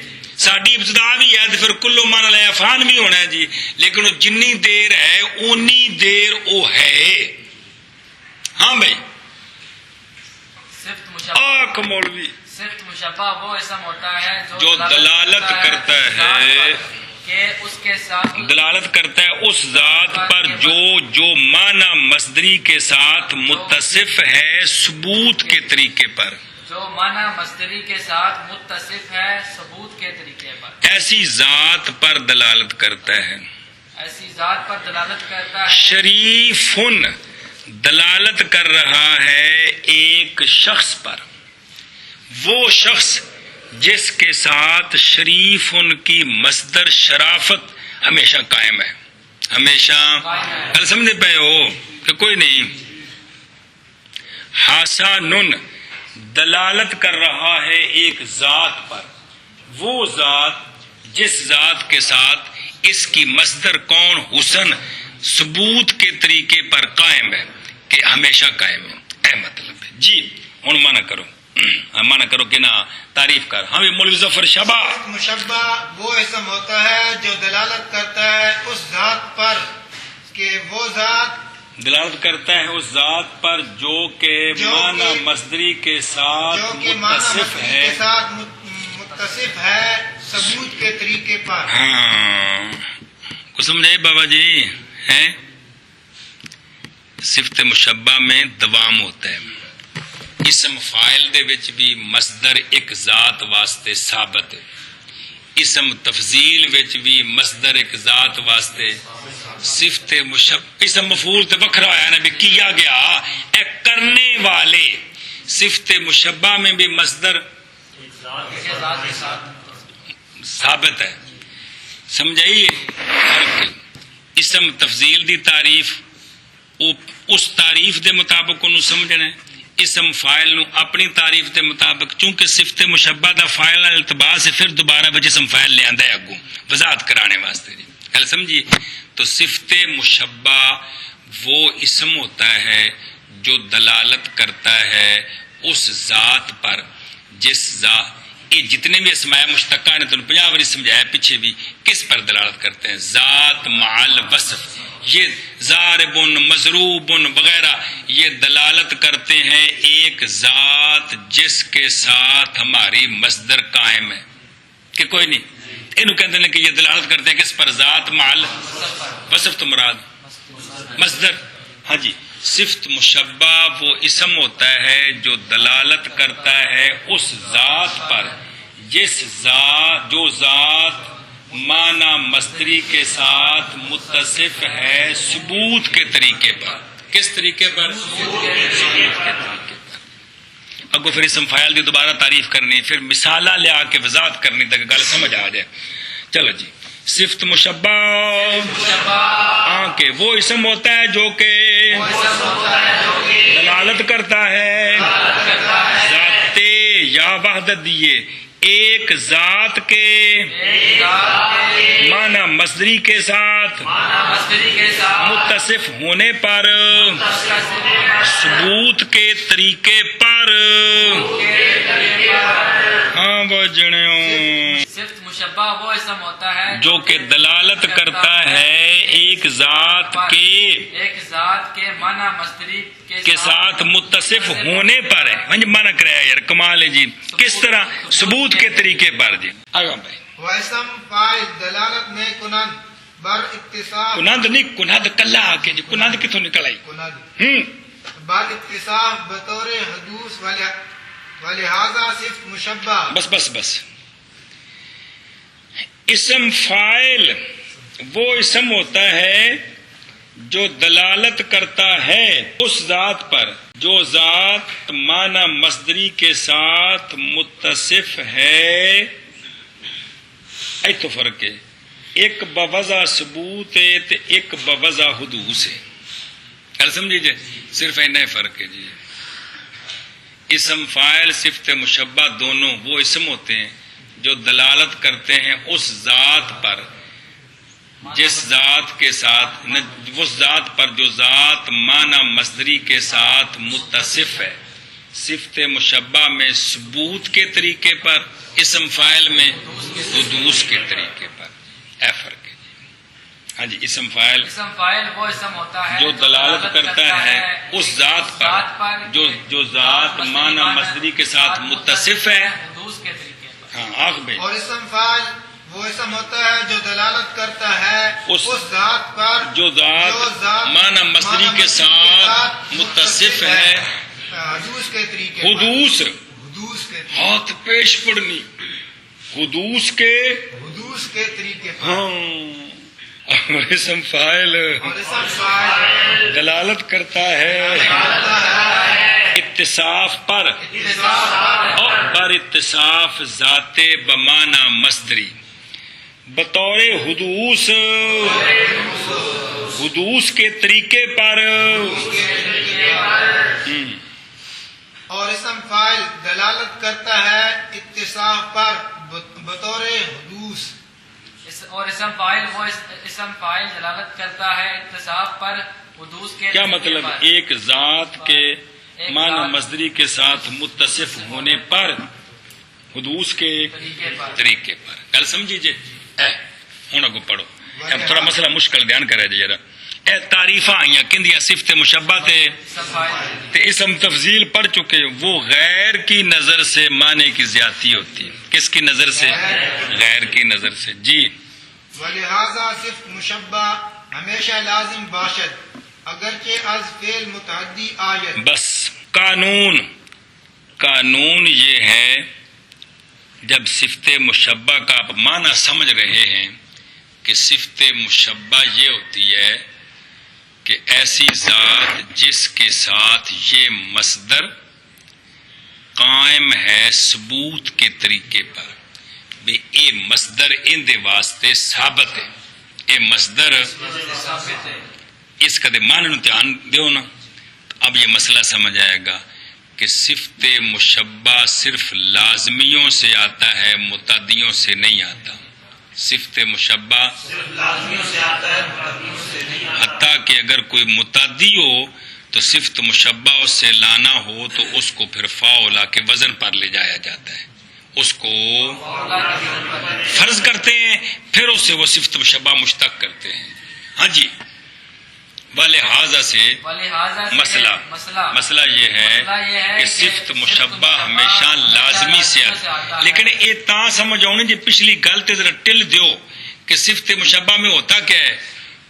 ساڈی ابتدا بھی ہے تے پھر کلو من لے افان بھی ہونا ہے جی، لیکن جنی دیر ہے اونی دیر او ہے. ہاں بھائی صفت مشبہ. آنکھ مولوی. صفت مشبہ وہ اسم ہوتا ہے جو دلالت کرتا ہے کہ اس کے ساتھ دلالت کرتا ہے اس ذات پر جو معنی مصدری کے ساتھ متصف ہے ثبوت کے طریقے پر. جو معنی مصدری کے ساتھ متصف ہے ثبوت کے طریقے پر. ایسی ذات پر دلالت کرتا ہے. ایسی ذات پر دلالت کرتا ہے. شریفن دلالت کر رہا ہے ایک شخص پر. وہ شخص جس کے ساتھ شریف ان کی مصدر شرافت ہمیشہ قائم ہے. ہمیشہ کل سمجھ پے ہو کہ کوئی نہیں. حسنن دلالت کر رہا ہے ایک ذات پر. وہ ذات جس ذات کے ساتھ اس کی مصدر کون حسن ثبوت کے طریقے پر قائم ہے کہ ہمیشہ قائم ہے. اے مطلب ہے جی. ہوں منع کرو مانا کرو کہ نہ تعریف کر. ہاں مولوی ظفر شبہ. مشبہ وہ اسم ہوتا ہے جو دلالت کرتا ہے اس ذات پر کہ وہ ذات دلالت کرتا ہے اس ذات پر جو کہ معنی مصدری کے ساتھ متصف ہے. کے ساتھ متصف ہے ثبوت کے طریقے پر. ہاں کو سمجھے بابا جی ہیں؟ صفت مشبہ میں دوام ہوتا ہے. اسم فاعل دے وچ بھی مصدر ایک ذات واسطے ثابت ہے. اسم تفضیل وچ بھی مصدر ایک ذات واسطے. صفت مشبہ اسم مفعول تے وکھرا ہویا نا بھی کیا گیا اے کرنے والے. صفت مشبہ میں بھی مصدر ثابت ہے. سمجھائیے؟ اسم تفضیل دی تعریف اس تعریف دے مطابق انہوں سمجھنا ہے. اسم فاعل نو اپنی تعریف دے مطابق چونکہ صفت مشبہ دا فاعل نال التباس ہے پھر دوبارہ وجہ اسم فاعل لے آندا ہے اگوں وضاحت کرانے واسطے. جی گل سمجھیے؟ تو صفت مشبہ وہ اسم ہوتا ہے جو دلالت کرتا ہے اس ذات پر جس ذات یہ جتنے بھی اسماء مشتقہ نے تو 50 بار سمجھایا پیچھے بھی کس پر دلالت کرتے ہیں. ذات مع وصف. یہ ضاربن مضروبن وغیرہ یہ دلالت کرتے ہیں ایک ذات جس کے ساتھ ہماری مصدر قائم ہے کہ کوئی نہیں. انہوں کہتے ہیں کہ یہ دلالت کرتے ہیں کس پر؟ ذات مع وصف تو مراد مصدر. ہاں جی. صفت مشبہ وہ اسم ہوتا ہے جو دلالت کرتا ہے اس ذات پر جو ذات معنی مصدری کے ساتھ متصف ہے ثبوت کے طریقے پر. کس طریقے پر؟ ثبوت کے طریقے پر۔ اگو پھر اسم فاعل دی دوبارہ تعریف کرنی، پھر مثالہ لیا کے وضاحت کرنی تاکہ گل سمجھ آ جائے۔ چلو جی، صفت مشبہ کے وہ اسم ہوتا ہے جو کہ دلالت کرتا ہے ذات یا وحدت دیے ایک ذات کے معنی مصدری کے ساتھ متصف ہونے پر ثبوت کے طریقے پر۔ ہاں بجنوں، صفت مشبہ وہ اسم ہوتا ہے جو کہ دلالت کرتا ہے ایک ذات کے معنی مصدری کے ساتھ متصف ہونے پر ہے۔ ہاں جی، مانا کرے یار، کمال ہے جی۔ کس طرح؟ ثبوت کے طریقے پر جی۔ آگا بھائی، واسم فاعل دلالت میں کنند بر اتصاف، کنند نہیں، کنند کلا آ کے جی، کنند کتوں نکل آئی؟ بر اتصاف بطور حدوث ولہذا صفت مشبہ۔ بس اسم فاعل وہ اسم ہوتا ہے جو دلالت کرتا ہے اس ذات پر جو ذات معنی مصدری کے ساتھ متصف ہے۔ ایتو فرق ہے، ایک بوضع ثبوت ہے تو ایک بوضع حدوث ہے۔ گل سمجھے جی، صرف اینا ہی فرق ہے جی۔ اسم فاعل صفت مشبہ دونوں وہ اسم ہوتے ہیں جو دلالت کرتے ہیں اس ذات پر جس ذات کے ساتھ، اس ذات پر جو ذات معنی مصدری کے ساتھ متصف ہے۔ صفت مشبہ میں ثبوت کے طریقے پر، اسم فاعل میں حدوث کے طریقے پر۔ اے فرق ہے جی۔ ہاں جی، اسم فاعل وہ اسم ہوتا ہے جو دلالت کرتا ہے اس ذات پر جو ذات معنی مصدری کے ساتھ متصف ہے۔ حدوث کے طریقے پر۔ ہاں آخ بھائی، اور اسم فاعل وہ اسم ہوتا ہے جو دلالت کرتا ہے اس ذات پر جو ذات معنی مصدری کے ساتھ متصف ہے۔ حدوث کے طریقے پر۔ حدوث کے ہاتھ پیش پڑنی، حدوث کے طریقے پر۔ ہاں، اور اسم فاعل اور اسم فاعل دلالت کرتا ہے اتصاف پر اور بر اتصاف ذات بمعنی مصدری بطور حدوث کے طریقے پر۔ اور اسم فاعل دلالت کرتا ہے اتصاف پر بطور حدوث۔ اور اسم فاعل دلالت کرتا ہے اتصاف پر حدوث کے کیا طریقے مطلب؟ پر۔ ایک ذات کے معنی مصدری کے ساتھ متصف ہونے پر حدوث کے طریقے پر۔ گل سمجھیجیے۔ ہوں اگو پڑھو، اب تھوڑا مسئلہ مشکل دھیان کرے جی ذرا۔ اے تعریفاں آئیاں کندیا صفت مشبہ تے اسم تفضیل پڑھ چکے، وہ غیر کی نظر سے معنی کی زیادتی ہوتی ہے۔ کس کی نظر سے؟ غیر کی نظر سے جی۔ ولہذا صفت مشبہ ہمیشہ لازم باشد اگرچہ از فعل متعدی آیت۔ بس قانون یہ ہے، جب صفت مشبہ کا آپ معنی سمجھ رہے ہیں کہ صفت مشبہ یہ ہوتی ہے کہ ایسی ذات جس کے ساتھ یہ مصدر قائم ہے ثبوت کے طریقے پر، بھی اے مصدر ان دے واسطے ثابت ہے۔ اے مصدر اس کا دے معنی دھیان دیو نا، اب یہ مسئلہ سمجھ آئے گا کہ صفت مشبہ صرف لازمیوں سے آتا ہے، متعدیوں سے نہیں آتا۔ صفت مشبہ حتیٰ کہ اگر کوئی متعدی ہو تو صفت مشبہ اس سے لانا ہو تو اس کو پھر فاؤ لا کے وزن پر لے جایا جاتا ہے، اس کو فرض کرتے ہیں، پھر اس سے وہ صفت مشبہ مشتق کرتے ہیں۔ ہاں جی، ولہذا سے مسئلہ یہ ہے کہ صفت مشبہ ہمیشہ لازمی سے آتا، لیکن یہ تا سمجھ آؤ جی پچھلی گل تے ذرا ٹل دیو کہ صفت مشبہ میں ہوتا کیا ہے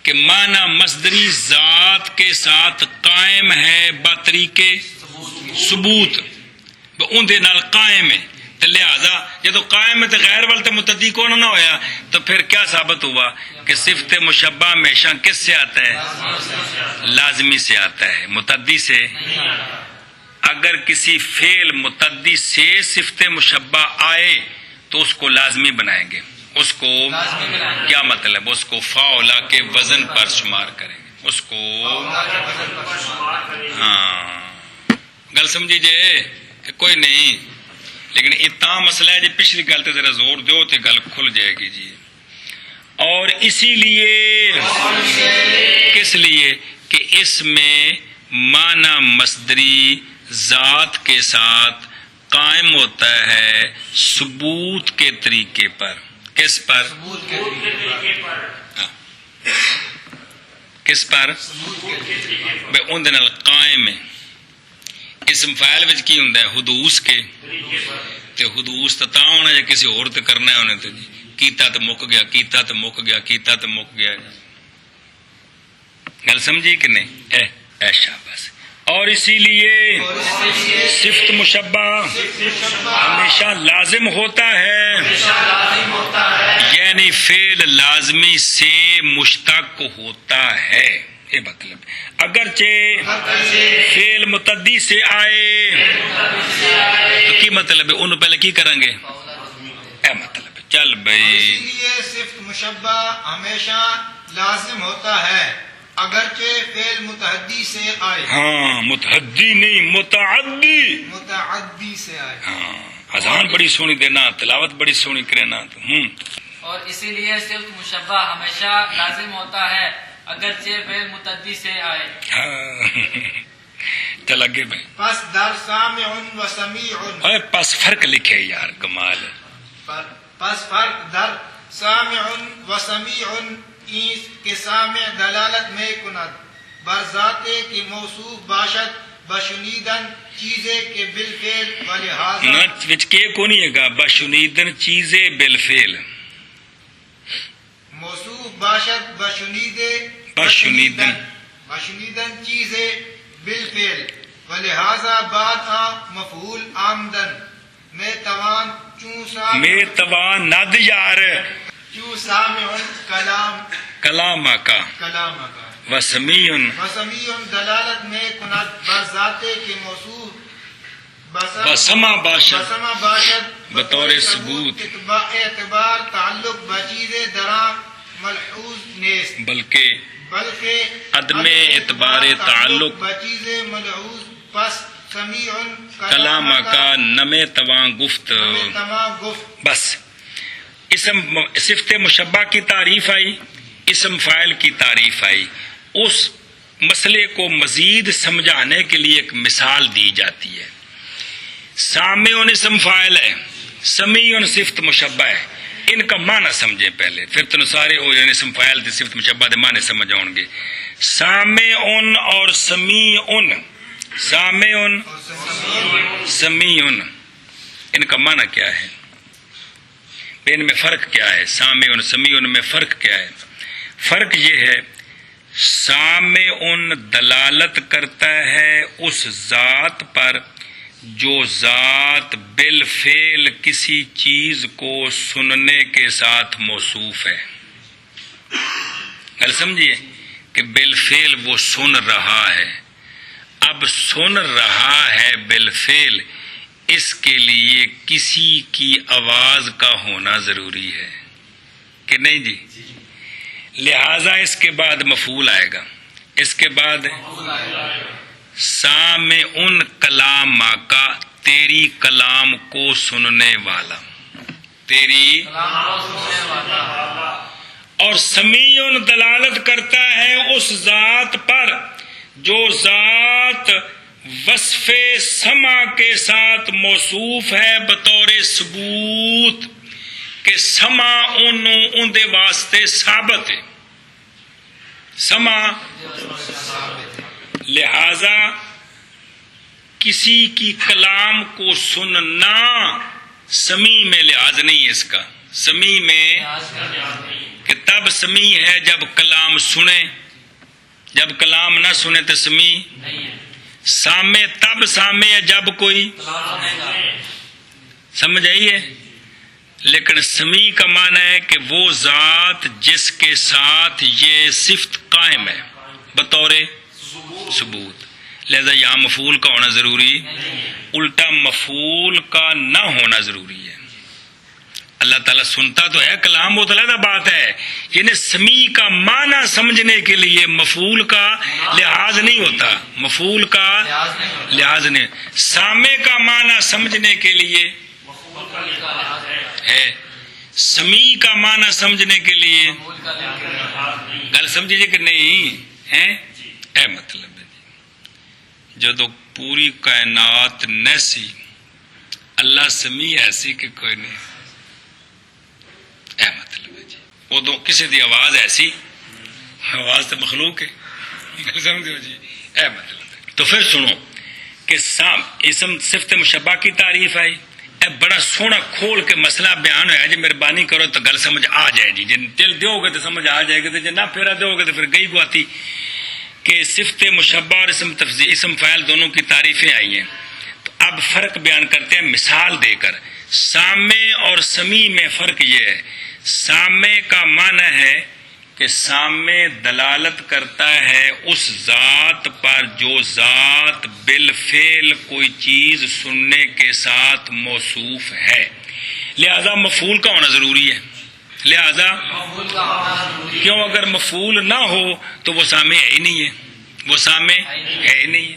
کہ معنی مصدری ذات کے ساتھ قائم ہے بطریقے ثبوت، ان دے نال قائم ہے، تو لہذا جدو قائم تے غیر وال تے متعدی کون نہ ہویا تو پھر کیا ثابت ہوا کہ صفت مشبہ ہمیشہ کس سے آتا ہے؟ لازمی سے آتا ہے، متعدی سے۔ اگر کسی فعل متعدی سے صفت مشبہ آئے تو اس کو لازمی بنائیں گے، اس کو کیا مطلب؟ اس کو فاعلا کے وزن پر شمار کریں گے، اس کو ہاں گل سمجھی جے کہ کوئی نہیں، لیکن اتنا مسئلہ ہے جی پچھلی گل تے ذرا زور دیو تے گل کھل جائے گی جی۔ اور اسی لیے کس لیے کہ اس میں معنی مصدری ذات کے ساتھ قائم ہوتا ہے ثبوت کے طریقے پر۔ کس پر؟ ہاں۔ کس پر؟ بے اون دے نال قائم ہے۔ اسم فاعل وچ کی ہوندا ہے؟ حدوث کے، تے حدوث تا ہونا جے کسی اور تے کرنا ہے انہیں تے جی کیتا تے مک گیا، کیتا تے مک گیا، کیتا تے مک گیا۔ گل سمجھی کہ نہیں؟ ایشا بس۔ اور اسی لیے صفت مشبہ ہمیشہ لازم ہوتا ہے، یعنی فعل لازمی سے مشتق ہوتا ہے۔ یہ مطلب اگرچہ فعل متعدی سے آئے تو کی مطلب ہے؟ انہوں پہلے کی کریں گے؟ اے مطلب ہے چل بھائی، اسی لیے صفت مشبہ ہمیشہ لازم ہوتا ہے اگرچہ فعل متعدی سے آئے۔ ہاں متعدی نہیں، متعدی، متعدی سے آئے۔ ہاں اذان بڑی سونی دینا، تلاوت بڑی سونی کرنا۔ اور اسی لیے صفت مشبہ ہمیشہ لازم ہوتا ہے اگرچہ فعل متعدی سے آئے۔ چل آگے بھائی۔ پس در سامع و سمیع، اے پس فرق لکھے یار، کمال ہے۔ پس فرق در سامع و سمیع ایس کے سامع دلالت میں کند بر ذاتے کی موصوف باشد بشنیدن چیزیں کے بالفعل و لہذا نت وچ کے کو نہیں ہے گا بشنیدن چیزیں بالفعل، موصوف باشد بشنیدن بشنیدن چیزیں بالفعل و لہذا بعد مفعول آمدن میں توان چوں سامع میں توان ند یار چوں سامع کلام کا کا وسمیع وسمیع دلالت میں کند بر ذاتے کے موصوف بسما باشد بسما باشد بطور ثبوت، اعتبار تعلق بچیز درام ملحوظ نیست بلکہ عدم اعتبار تعلق بچیز ملحوظ پس سمیع کلام کا نمے توان گفت۔ تمام گفت۔ بس اسم صفت مشبہ کی تعریف آئی، اسم فاعل کی تعریف آئی، اس مسئلے کو مزید سمجھانے کے لیے ایک مثال دی جاتی ہے۔ سامع اسم فاعل ہے، سمیع صفت مشبہ ہے، ان کا معنی سمجھیں پہلے، پھر تو سارے ہو جانے اسم فاعل تے صفت مشبہ دے معنی سمجھ آؤں گے۔ سامع اور سمیع، سامع سمیع ان کا معنی کیا ہے؟ ان میں فرق کیا ہے؟ سامع سمیع میں فرق کیا ہے؟ فرق یہ ہے سامع دلالت کرتا ہے اس ذات پر جو ذات بالفعل کسی چیز کو سننے کے ساتھ موصوف ہے۔ گل سمجھیے کہ بالفعل وہ سن رہا ہے، اب سن رہا ہے بالفعل، اس کے لیے کسی کی آواز کا ہونا ضروری ہے کہ نہیں جی؟ لہذا اس کے بعد مفعول آئے گا، اس کے بعد سامع کلام کا، تیری کلام کو سننے والا، تیری، اور سمیع دلالت کرتا ہے اس ذات پر جو ذات وصف سمع کے ساتھ موصوف ہے بطور ثبوت کہ سمع ان دے واسطے ثابت ہے، سمع، لہذا کسی کی کلام کو سننا سمیع میں لحاظ نہیں ہے، اس کا سمیع میں کہ تب سمیع ہے جب کلام سنے، جب کلام نہ سنے تو سمیع نہیں ہے۔ سامع تب سامع ہے جب کوئی، سمجھ آئی ہے؟ لیکن سمیع کا معنی ہے کہ وہ ذات جس کے ساتھ یہ صفت قائم ہے بطور ثبوت، لہذا یہاں مفعول کا ہونا ضروری، الٹا مفعول کا نہ ہونا ضروری ہے۔ اللہ تعالیٰ سنتا تو ہے کلام، وہ تو علیحدہ بات ہے، یعنی سمیع کا معنی سمجھنے کے لیے مفعول کا لحاظ نہیں ہوتا، مفعول کا لحاظ نہیں، سامع کا معنی سمجھنے کے لیے ہے، سمیع کا معنی سمجھنے کے لیے گل سمجھیے کہ نہیں ہے، اے مطلب ہے جدو پوری کائنات نیسی اللہ سمیع ایسی کہ کوئی نہیں، اے مطلب ہے جی، ادو کسی دی آواز ایسی، آواز تو مخلوق ہے، سمجھو جی، اے مطلب ہے۔ تو پھر سنو کہ اسم صفت مشبہ کی تعریف آئی، اے بڑا سونا کھول کے مسئلہ بیان ہوا جی، مہربانی کرو تو گل سمجھ آ جائے جی، جن دل دیو گے تو سمجھ آ جائے گی، تو جن نہ پھیرا دیو گے تو پھر گئی گواتی کہ صفت مشبہ اور اسم فاعل دونوں کی تعریفیں آئی ہیں۔ تو اب فرق بیان کرتے ہیں مثال دے کر۔ سامع اور سمیع میں فرق یہ ہے، سامع کا معنی ہے کہ سامع دلالت کرتا ہے اس ذات پر جو ذات بالفعل کوئی چیز سننے کے ساتھ موصوف ہے، لہذا مفعول کا ہونا ضروری ہے، لہذا کیوں اگر مفعول نہ ہو تو وہ سامع ہے ہی نہیں ہے، وہ سامع ہے ہی نہیں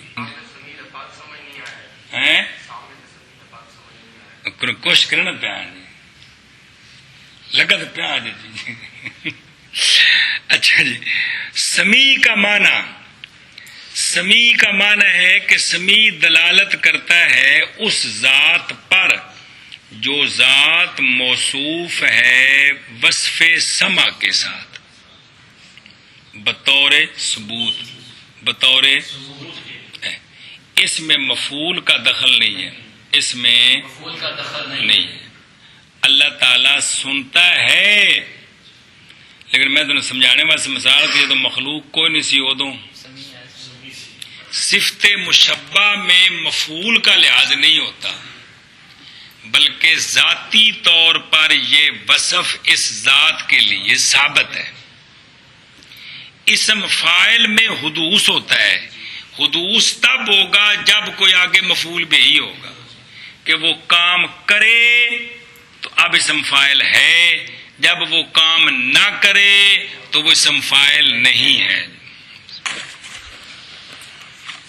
ہے، کوشش کرنا پیان لگا تو پیان جی۔ اچھا جی، سمیع کا معنی ہے کہ سمیع دلالت کرتا ہے اس ذات پر جو ذات موصوف ہے وصف سمع کے ساتھ بطور ثبوت، بطور، اس میں مفعول کا دخل نہیں ہے، اس میں مفعول کا دخل نہیں ہے۔ اللہ تعالیٰ سنتا ہے، لیکن میں تمہیں سمجھانے واسطے مثال کی تو مخلوق کوئی نہیں سی ادوں، صفت مشبہ میں مفعول کا لحاظ نہیں ہوتا، بلکہ ذاتی طور پر یہ وصف اس ذات کے لیے ثابت ہے۔ اسم فاعل میں حدوث ہوتا ہے، حدوث تب ہوگا جب کوئی آگے مفعول بھی ہی ہوگا کہ وہ کام کرے تو اب اسم فاعل ہے، جب وہ کام نہ کرے تو وہ اسم فاعل نہیں ہے۔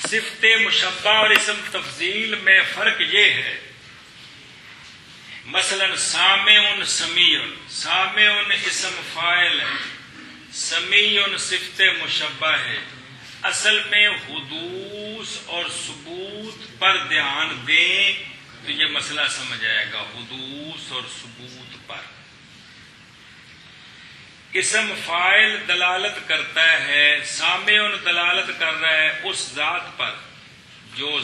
صفت مشبہ اور اسم تفضیل میں فرق یہ ہے، مثلا سامع سمیع، سامع اسم فاعل ہے، سمیع صفت مشبہ ہے۔ اصل میں حدوث اور ثبوت پر دھیان دیں تو یہ مسئلہ سمجھ آئے گا، حدوث اور ثبوت پر۔ اسم فاعل دلالت کرتا ہے، سامع دلالت کر رہا ہے اس ذات پر جو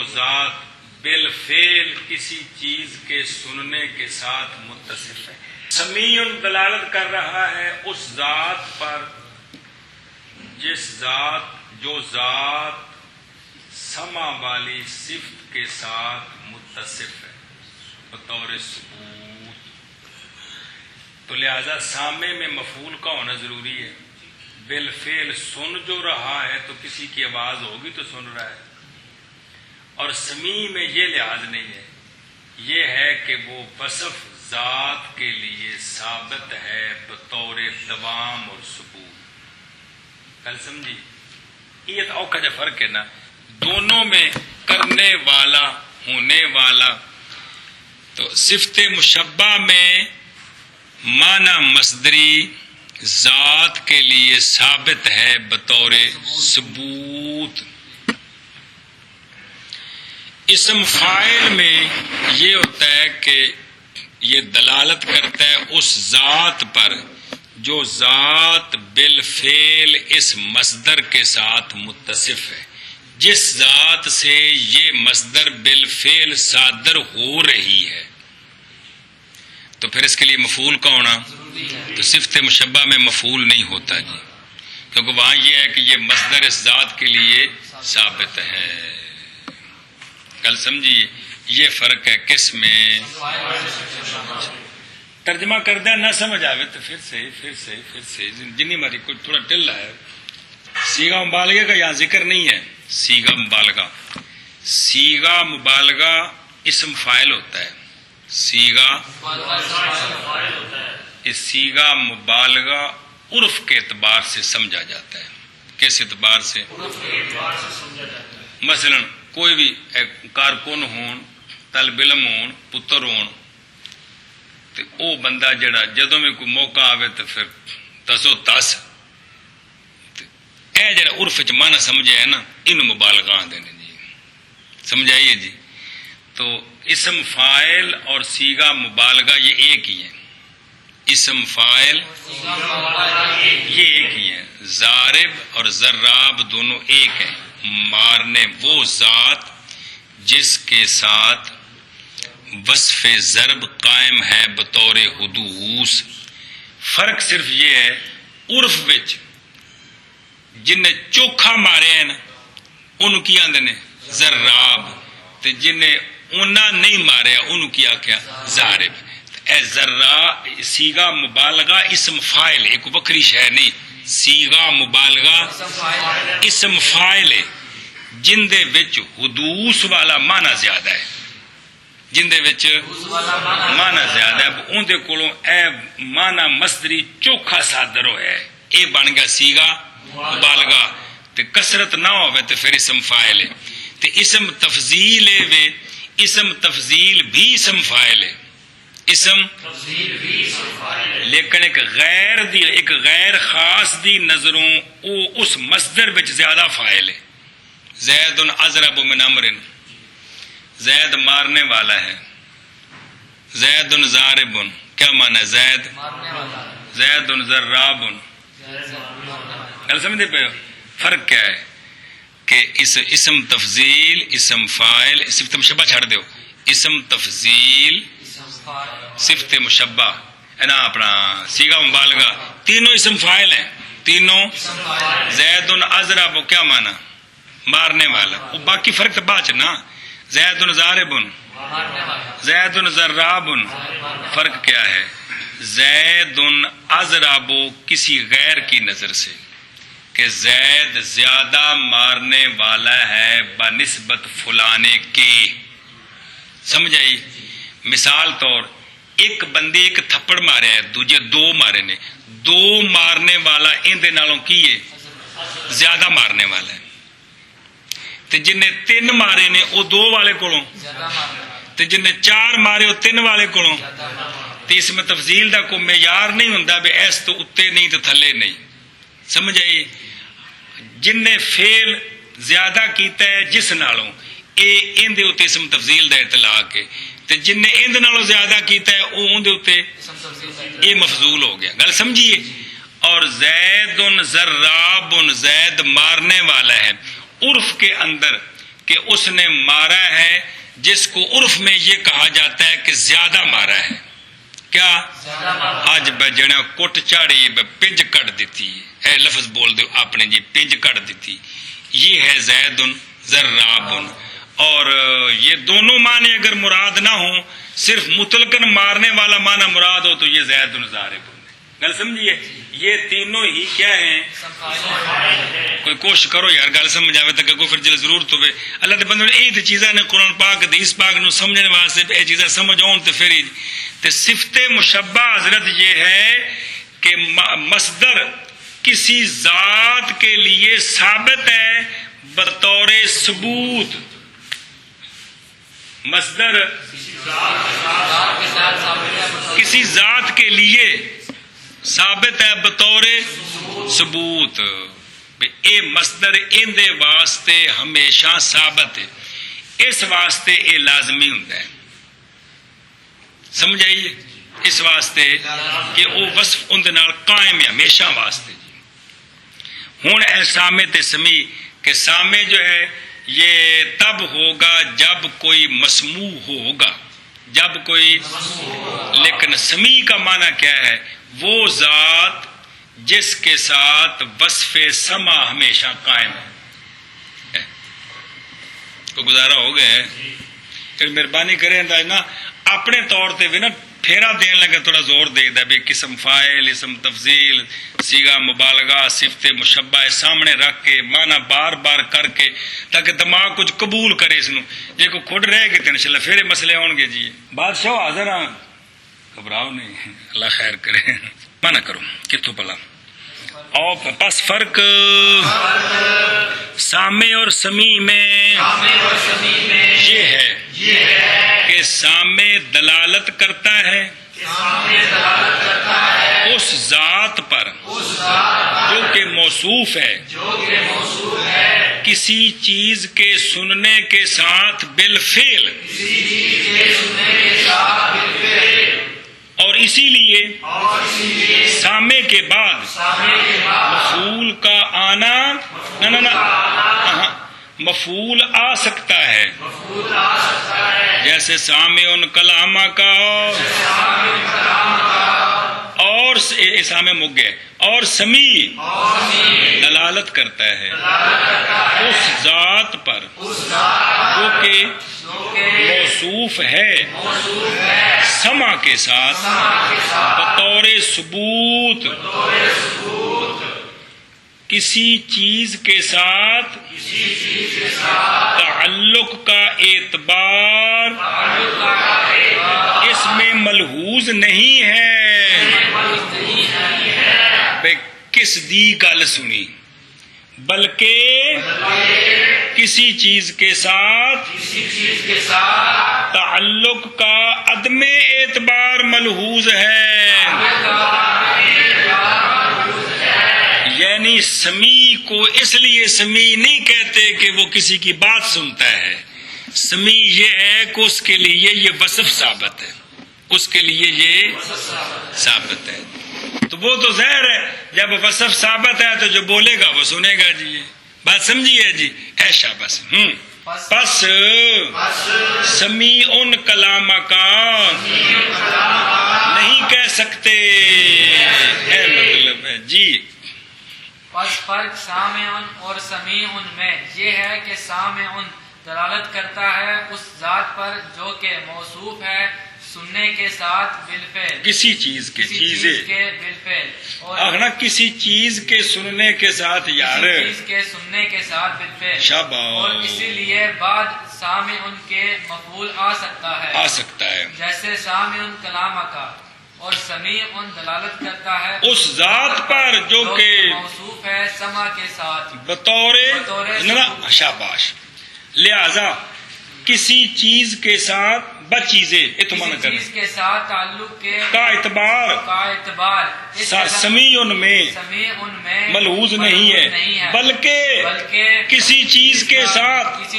ذات بالفعل کسی چیز کے سننے کے ساتھ متصف ہے۔ سمیع دلالت کر رہا ہے اس ذات پر جو ذات سمع والی صفت کے ساتھ متصف ہے بطور ثبوت۔ تو لہذا سامع میں مفعول کا ہونا ضروری ہے، بالفعل سن جو رہا ہے تو کسی کی آواز ہوگی تو سن رہا ہے، اور سمیع میں یہ لحاظ نہیں ہے، یہ ہے کہ وہ وصف ذات کے لیے ثابت ہے بطور دوام اور ثبوت۔ کل سمجھی یہ تو اوکھا جا فرق ہے نا، دونوں میں کرنے والا ہونے والا۔ تو صفت مشبہ میں معنی مصدری ذات کے لیے ثابت ہے بطور ثبوت۔ اسم فاعل میں یہ ہوتا ہے کہ یہ دلالت کرتا ہے اس ذات پر جو ذات بالفعل اس مصدر کے ساتھ متصف ہے، جس ذات سے یہ مصدر بالفعل صادر ہو رہی ہے، تو پھر اس کے لیے مفعول کا ہونا، تو صفت مشبہ میں مفعول نہیں ہوتا جی، کیونکہ وہاں یہ ہے کہ یہ مصدر اس ذات کے لیے ثابت ہے۔ کل سمجھیے یہ فرق ہے کس میں؟ ترجمہ کردہ نہ سمجھ آئے تو پھر سے جنی ماری کوئی تھوڑا ٹلا ہے. سیغہ مبالغہ کا یہاں ذکر نہیں ہے. سیغہ مبالغہ اسم فاعل ہوتا ہے. سیغہ مبالغہ عرف کے اعتبار سے سمجھا جاتا ہے. کس اعتبار سے؟ مثلا کوئی بھی کارکن ہون، طالب علم ہون، پتر ہون، تے او بندہ جڑا جدوں میں کوئی موقع آوے تو پھر تسو تس اے جڑا عرف وچ معنی سمجھے ہے نا، ان مبالغہ آندے نے جی. سمجھائیے جی. تو اسم فاعل اور صیغہ مبالغہ یہ ایک ہی ہیں. اسم فاعل یہ ایک ہی ہیں. ضارب اور ضراب دونوں ایک ہیں. مارنے وہ ذات جس کے ساتھ وصف ضرب قائم ہے بطور حدوث. فرق صرف یہ ہے عرف وچ جن نے چوکھا مارے ہیں نا انہوں کی آندے نے ضراب، تے جن نے انہاں نہیں مارے انہوں کی آکھیا ضارب. اے ذرا صیغہ مبالغہ اسم فاعل ایک وکری شے نہیں. صیغہ مبالغہ اسم فاعل ہے جن دے وچ حدوث والا معنی زیادہ ہے. جن دے وچ معنی زیادہ ہے اون دے کولوں اے معنی مصدری چوکھا صادر ہویا ہے. اے بن گیا صیغہ مبالغہ. تے کثرت نہ ہوے تے پھر اسم فاعل ہے. تے اسم تفضیل ہے وے اسم تفضیل بھی اسم فاعل ہے. اسم لیکن ایک غیر خاص دی نظروں او اس مصدر وچ زیادہ فاعل ہے. زید اضرب من امر، زید مارنے والا ہے. زید ضارب، کیا معنی؟ زید ضراب. گل سمجھتے پہ فرق کیا ہے کہ اسم تفضیل اسم فاعل صفت مشبہ چھڑ دیو. اسم تفضیل صفت مشبہ ہے نا، اپنا صیغہ مبالغہ تینوں اسم فاعل ہیں. تینوں زید اضرب کیا معنی؟ مارنے والا. وہ باقی فرق تو بات نا. زید ضارب، زید ضراب. فرق کیا ہے؟ زید اضرب کسی غیر کی نظر سے کہ زید زیادہ مارنے والا ہے بنسبت فلانے کے. سمجھ آئی؟ مثال طور ایک بندے ایک تھپڑ مارے ہے، دوجے دو مارے نے. دو مارنے والا ان دے نالوں کی ہے زیادہ مارنے والا ہے. تے جن نے تین مارے نے وہ دو والے کولوں، تے جن نے چار مارے وہ تین والے کولوں. تے اس میں تفضیل دا کوئی معیار نہیں ہوندا بھی ایس تو اتے نہیں تو تھلے نہیں. سمجھ آئی؟ جن نے فعل زیادہ کیتا ہے جس نالوں اے ان دے اوتے اسم تفضیل دا اطلاق ہے. تے جن نے ان دے نالوں زیادہ کیتا ہے او ان دے اوتے اے مفضول ہو گیا. گل سمجھیے؟ اور زید ضراب، زید مارنے والا ہے عرف کے اندر کہ اس نے مارا ہے جس کو عرف میں یہ کہا جاتا ہے کہ زیادہ مارا ہے. کیا؟ آج بجنا کٹ چاڑی پنج کٹ دیتی. اے لفظ بول دو اپنے جی، پنج کٹ دیتی. یہ ہے زید ضراب. اور یہ دونوں معنی اگر مراد نہ ہوں، صرف مطلقاً مارنے والا معنی مراد ہو تو یہ زید ضارب. گل سمجھیے؟ یہ تینوں ہی کیا ہیں؟ کوئی کوشش کرو یار گل سمجھ آئے تک کو پھر جل ضرورت ہوئے. اللہ دے بندے یہ چیزاں نے قرآن پاک حدیث پاک نو سمجھنے واسطے یہ چیزاں سمجھ آؤں تو پھر تے صفت مشبہ حضرت یہ ہے کہ مصدر کسی ذات کے لیے ثابت ہے بطور ثبوت. مصدر کسی ذات کے لیے ثابت ہے بطور ثبوت. اے مصدر ان دے واسطے ہمیشہ ثابت ہے. اس واسطے اے لازمی ہوندا ہے. سمجھ آئیے؟ اس واسطے کہ وہ وصف ان دے نال قائم ہے ہمیشہ واسطے. ہن اے سامع تے سمیع کہ سامع جو ہے یہ تب ہوگا جب کوئی مسموع ہوگا، جب کوئی. لیکن سمیع کا معنی کیا ہے؟ وہ ذات جس کے ساتھ وصف سمع ہمیشہ قائم ہے. تو گزارا ہو گئے. مہربانی کریں نا اپنے طور تے بھی نا پھیرا دین لگا تھوڑا زور دے دا بھی قسم فاعل اسم تفضیل صیغہ مبالغہ صفت مشبہ سامنے رکھ کے معنی بار بار کر کے تاکہ دماغ کچھ قبول کرے اس نو جے کو کھڑ رہے گے تو انشاءاللہ پھر مسئلے آن گے جی بادشاہ حاضر ہاں گھبراؤ نہیں اللہ خیر کرے منع کرو کتوں پلا اور پس فرق سامع اور سمیع میں یہ ہے کہ سامع دلالت کرتا ہے اس ذات پر جو کہ موصوف ہے کسی چیز کے سننے کے ساتھ بالفعل اور اسی لیے سامع کے بعد مفعول کا آنا مفعول آ سکتا ہے جیسے سامع کلامہ کا اور سامع مک گئے اور سمیع دلالت کرتا ہے اس ذات پر جو کہ موصوف ہے سمع کے ساتھ بطور ثبوت کسی چیز کے ساتھ تعلق کا اعتبار اس میں ملحوظ نہیں ہے بے کس دی گل سنی بلکہ کسی چیز کے ساتھ تعلق کا عدم اعتبار ملحوظ ہے یعنی سمیع کو اس لیے سمیع نہیں کہتے کہ وہ کسی کی بات سنتا ہے سمیع یہ ہے کہ اس کے لیے یہ وصف ثابت ہے اس کے لیے یہ ثابت ہے تو وہ تو ظاہر ہے جب وصف ثابت ہے تو جو بولے گا وہ سنے گا جی بات سمجھیے جی ایشا بس پس سمیع ان کلام کا نہیں کہہ سکتے ہے مطلب ہے جی پس فرق سامع اور سمیع میں یہ ہے کہ سامع دلالت کرتا ہے اس ذات پر جو کہ موصوف ہے سننے کے ساتھ بالفعل کسی چیز کے بالفعل اور کسی چیز کے سننے کے ساتھ یار چیز کے سننے کے ساتھ بالفعل شاباش اور اسی لیے بعد سامع کے مفعول آ سکتا ہے جیسے سامع کلام کا اور سمیع دلالت کرتا ہے اس ذات پر جو کہ موصوف ہے سمع کے ساتھ بطور شاباش لہذا کسی چیز کے ساتھ بچیزیں چیز کے ساتھ تعلق کا اعتبار سمیع میں ملحوظ نہیں ہے بلکہ کسی چیز کے ساتھ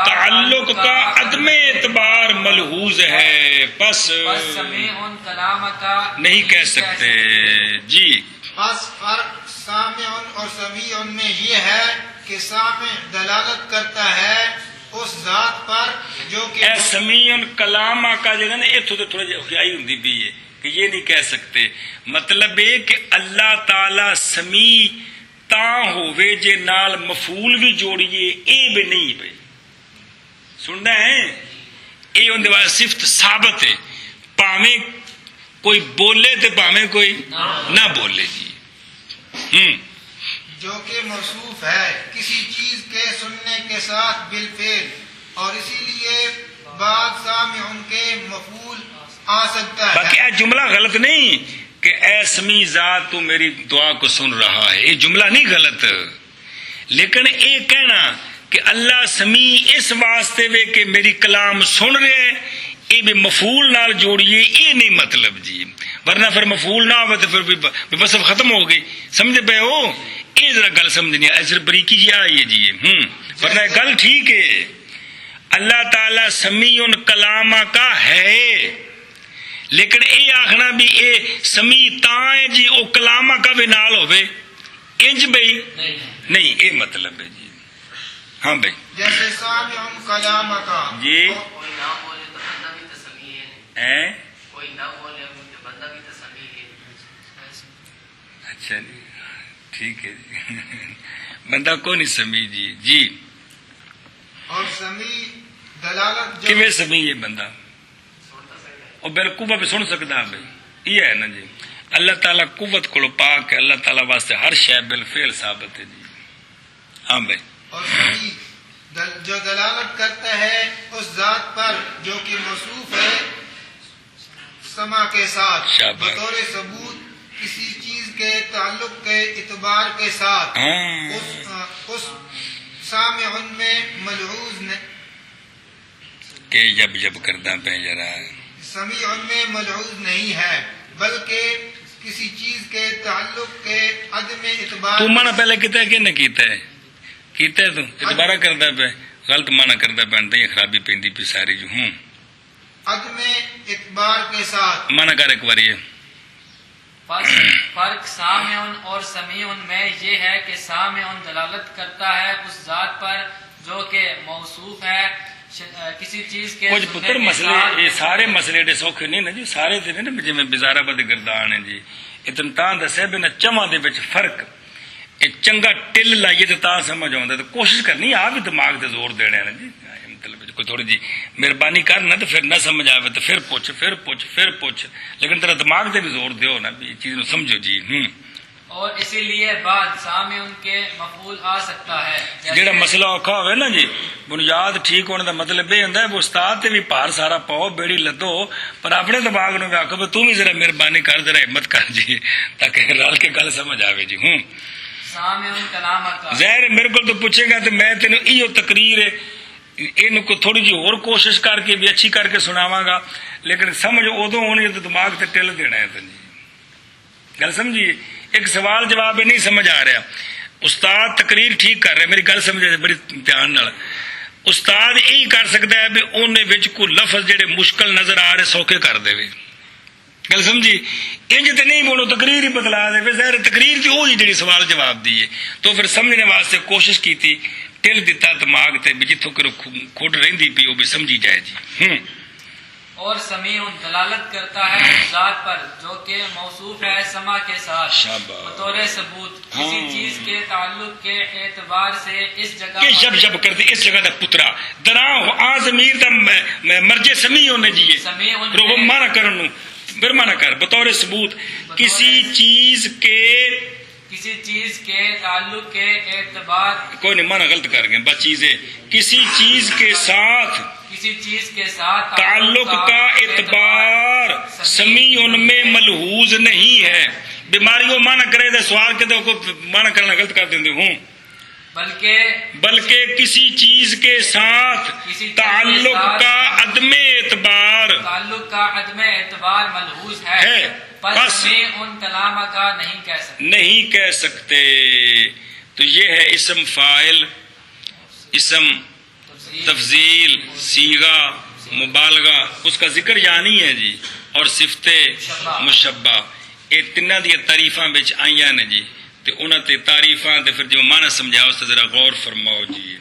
تعلق کا عدم اعتبار ملحوظ ہے بس سمیع کلام کا نہیں کہہ سکتے جی بس فرق سامع اور سمیع میں یہ ہے کہ سامع دلالت کرتا ہے اس ذات پر جو کہ سمیع کلام کا جو ہے نا اتوں تو تھوڑا خیائی ہوندی بھی ہے کہ یہ نہیں کہہ سکتے مطلب یہ کہ اللہ تعالی سمیع تاں ہووے جے نال مفعول بھی جوڑیے اے بھی نہیں بھائی سننا ہے اے اون دے واسطے صفت ثابت ہے پاویں کوئی بولے تے پاویں کوئی نہ بولے جی جو کہ موصوف ہے کسی چیز کے سننے کے ساتھ بالفعل اور اسی لیے بعد سامع ان کے مفعول آ سکتا ہے باقی جملہ غلط نہیں کہ اے سمیع ذات تو میری دعا کو سن رہا ہے یہ جملہ نہیں غلط لیکن یہ کہنا کہ اللہ سمیع اس واسطے وے کہ میری کلام سن رہے ہیں یہ بھی مفعول نال جوڑیے یہ نہیں مطلب جی ورنہ پھر مفعول نہ ہو تو پھر وصف ختم ہو گئی سمجھ پے ہو یہ ذرا گل سمجھنی ہے بریکی جی آئیے جی ورنہ گل ٹھیک ہے اللہ تعالی سمیع کلام کا ہے لیکن یہ آخنا بھی اے سمیع تاں ہے جی او کلام کا بھی نال ہوئے انج بھائی نہیں یہ مطلب ہے جی ہاں بھائی جیسے سامع کلام کا جی کوئی نہ بولے تو بندہ بھی تو سمیع ہے کوئی نہ بولے تو بندہ بھی تو سمیع ہے اچھا جی ٹھیک ہے جی بندہ کون نہیں سمیع جی جی اور سمیع دلالت جو کیویں سمی ہے بندہ اور بالقوت بھی سن سکتا ہے بھائی، یہ ہے نا جی، اللہ تعالیٰ قوت کو پاک ہے، اللہ تعالیٰ واسطے ہر شے بالفعل ثابت ہے جی. ہاں بھائی. اور سمیع جو دلالت کرتا ہے اس ذات پر جو کہ موصوف ہے سما کے ساتھ شاباش. بطور ثبوت کسی چیز کے تعلق کے اعتبار کے ساتھ اس سامع میں ملحوظ کہ جب جب کرتا پہ ذرا سمیع میں ملحوظ نہیں ہے، بلکہ کسی چیز کے تعلق کے عدم اعتبار تو مانا پہلے کیتا ہے کہ نہ کیتا ہے؟ کیتا ہے تو اعتبارہ کرتا پہ غلط مانا کرتا پہ انتا یہ خرابی پیندی پہ ساری جو ہوں عدم اعتبار کے ساتھ مانا کر ایک باری ہے. فرق سامع اور سمیع میں یہ ہے کہ سامع دلالت کرتا ہے اس ذات پر جو کہ موصوف ہے کسی چیز کے کچھ پتر مسئلے یہ سارے مسئلے دے سوکھے نہیں نا جی، سارے تے نہیں نا جی میں بزارہ بد گردان ہیں جی. اتنتان دسے بنا چواں دے وچ فرق یہ چنگا ٹل لائیے تو تا سمجھ آؤں تو کوشش کرنی آپ بھی دماغ تے زور دینے ہیں نا جی. مطلب کوئی تھوڑی جی مہربانی کرنا تو پھر نہ سمجھ آئے تو پھر پوچھ لیکن تیرا دماغ تے بھی زور دیو نا بھی چیز نو سمجھو جی. اور اسی لیے بعد سامع ان کے مفعول آ سکتا ہے. جیڑا مسئلہ اوکھا ہوئے نا جی بنیاد ٹھیک ہونے دا مطلب یہ ہوندا ہے وہ استاد تے بھی پار سارا پاؤ بیڑی لدو پر اپنے دماغ نو آکھو بھی تو بھی ذرا مہربانی کر ذرا ہمت کر جی تاکہ رل کے گل سمجھ آوے جی. سامع کلام کا ظاہر میرے کو تو پوچھے گا تو میں تینوں ایو تقریر ہے یہ کو تھوڑی جی اور کوشش کر کے بھی اچھی کر کے سناواں گا لیکن سمجھ ادو ہونی تو دماغ تے ٹل دینا ہے. تو جی گل سمجھیے ایک سوال جواب نہیں سمجھ آ رہا. استاد تقریر ٹھیک کر رہے میری گل سمجھے بڑی دھیان نال. استاد یہی کر سکتا ہے بھی انہیں وچ کوئی لفظ جڑے مشکل نظر آ رہے سوکھے کر دے. گل سمجھی انج تے نہیں بولو تقریر ہی بدلا دے. ظاہر تقریر کی وہی جڑی سوال جواب دیے تو پھر سمجھنے واسطے کوشش کی ٹل دیتا دماغ تے بھی جتوں کہ کھوٹ رہندی پی وہ بھی سمجھی جائے جی. اور سمیع دلالت کرتا ہے اس ذات پر جو کہ موصوف ہے سما کے ساتھ بطور ثبوت کسی چیز کے تعلق کے اعتبار سے اس جگہ کہ جب جب کرتے اس جگہ دا پترا دراں ہو آ ضمیر دا مرجع سمیع ہونے جی روح مانا کرن پھر مانا کر بطور ثبوت کسی چیز کے تعلق کے اعتبار کوئی نہیں مانا غلط کر گئے بس چیزیں کسی چیز کے ساتھ تعلق کا اعتبار سمیع میں ملحوظ نہیں ہے. بیماری کو مانا کرے تو سوال کے تو مانا کرنا غلط کر دیندے ہوں بلکہ کسی چیز کے ساتھ تعلق کا عدم اعتبار ملحوظ ہے بس ان کلام کا نہیں کہہ سکتے. تو یہ ہے اسم فاعل اسم تفضیل صیغہ مبالغہ اس کا ذکر یعنی ہے جی اور صفت مشبہ یہ تینوں دی تعریفاں وچ آئیاں نے جی تے انہاں تے تعریفاں تے پھر جو معنی سمجھاؤ اس تے ذرا غور فرماؤ جی.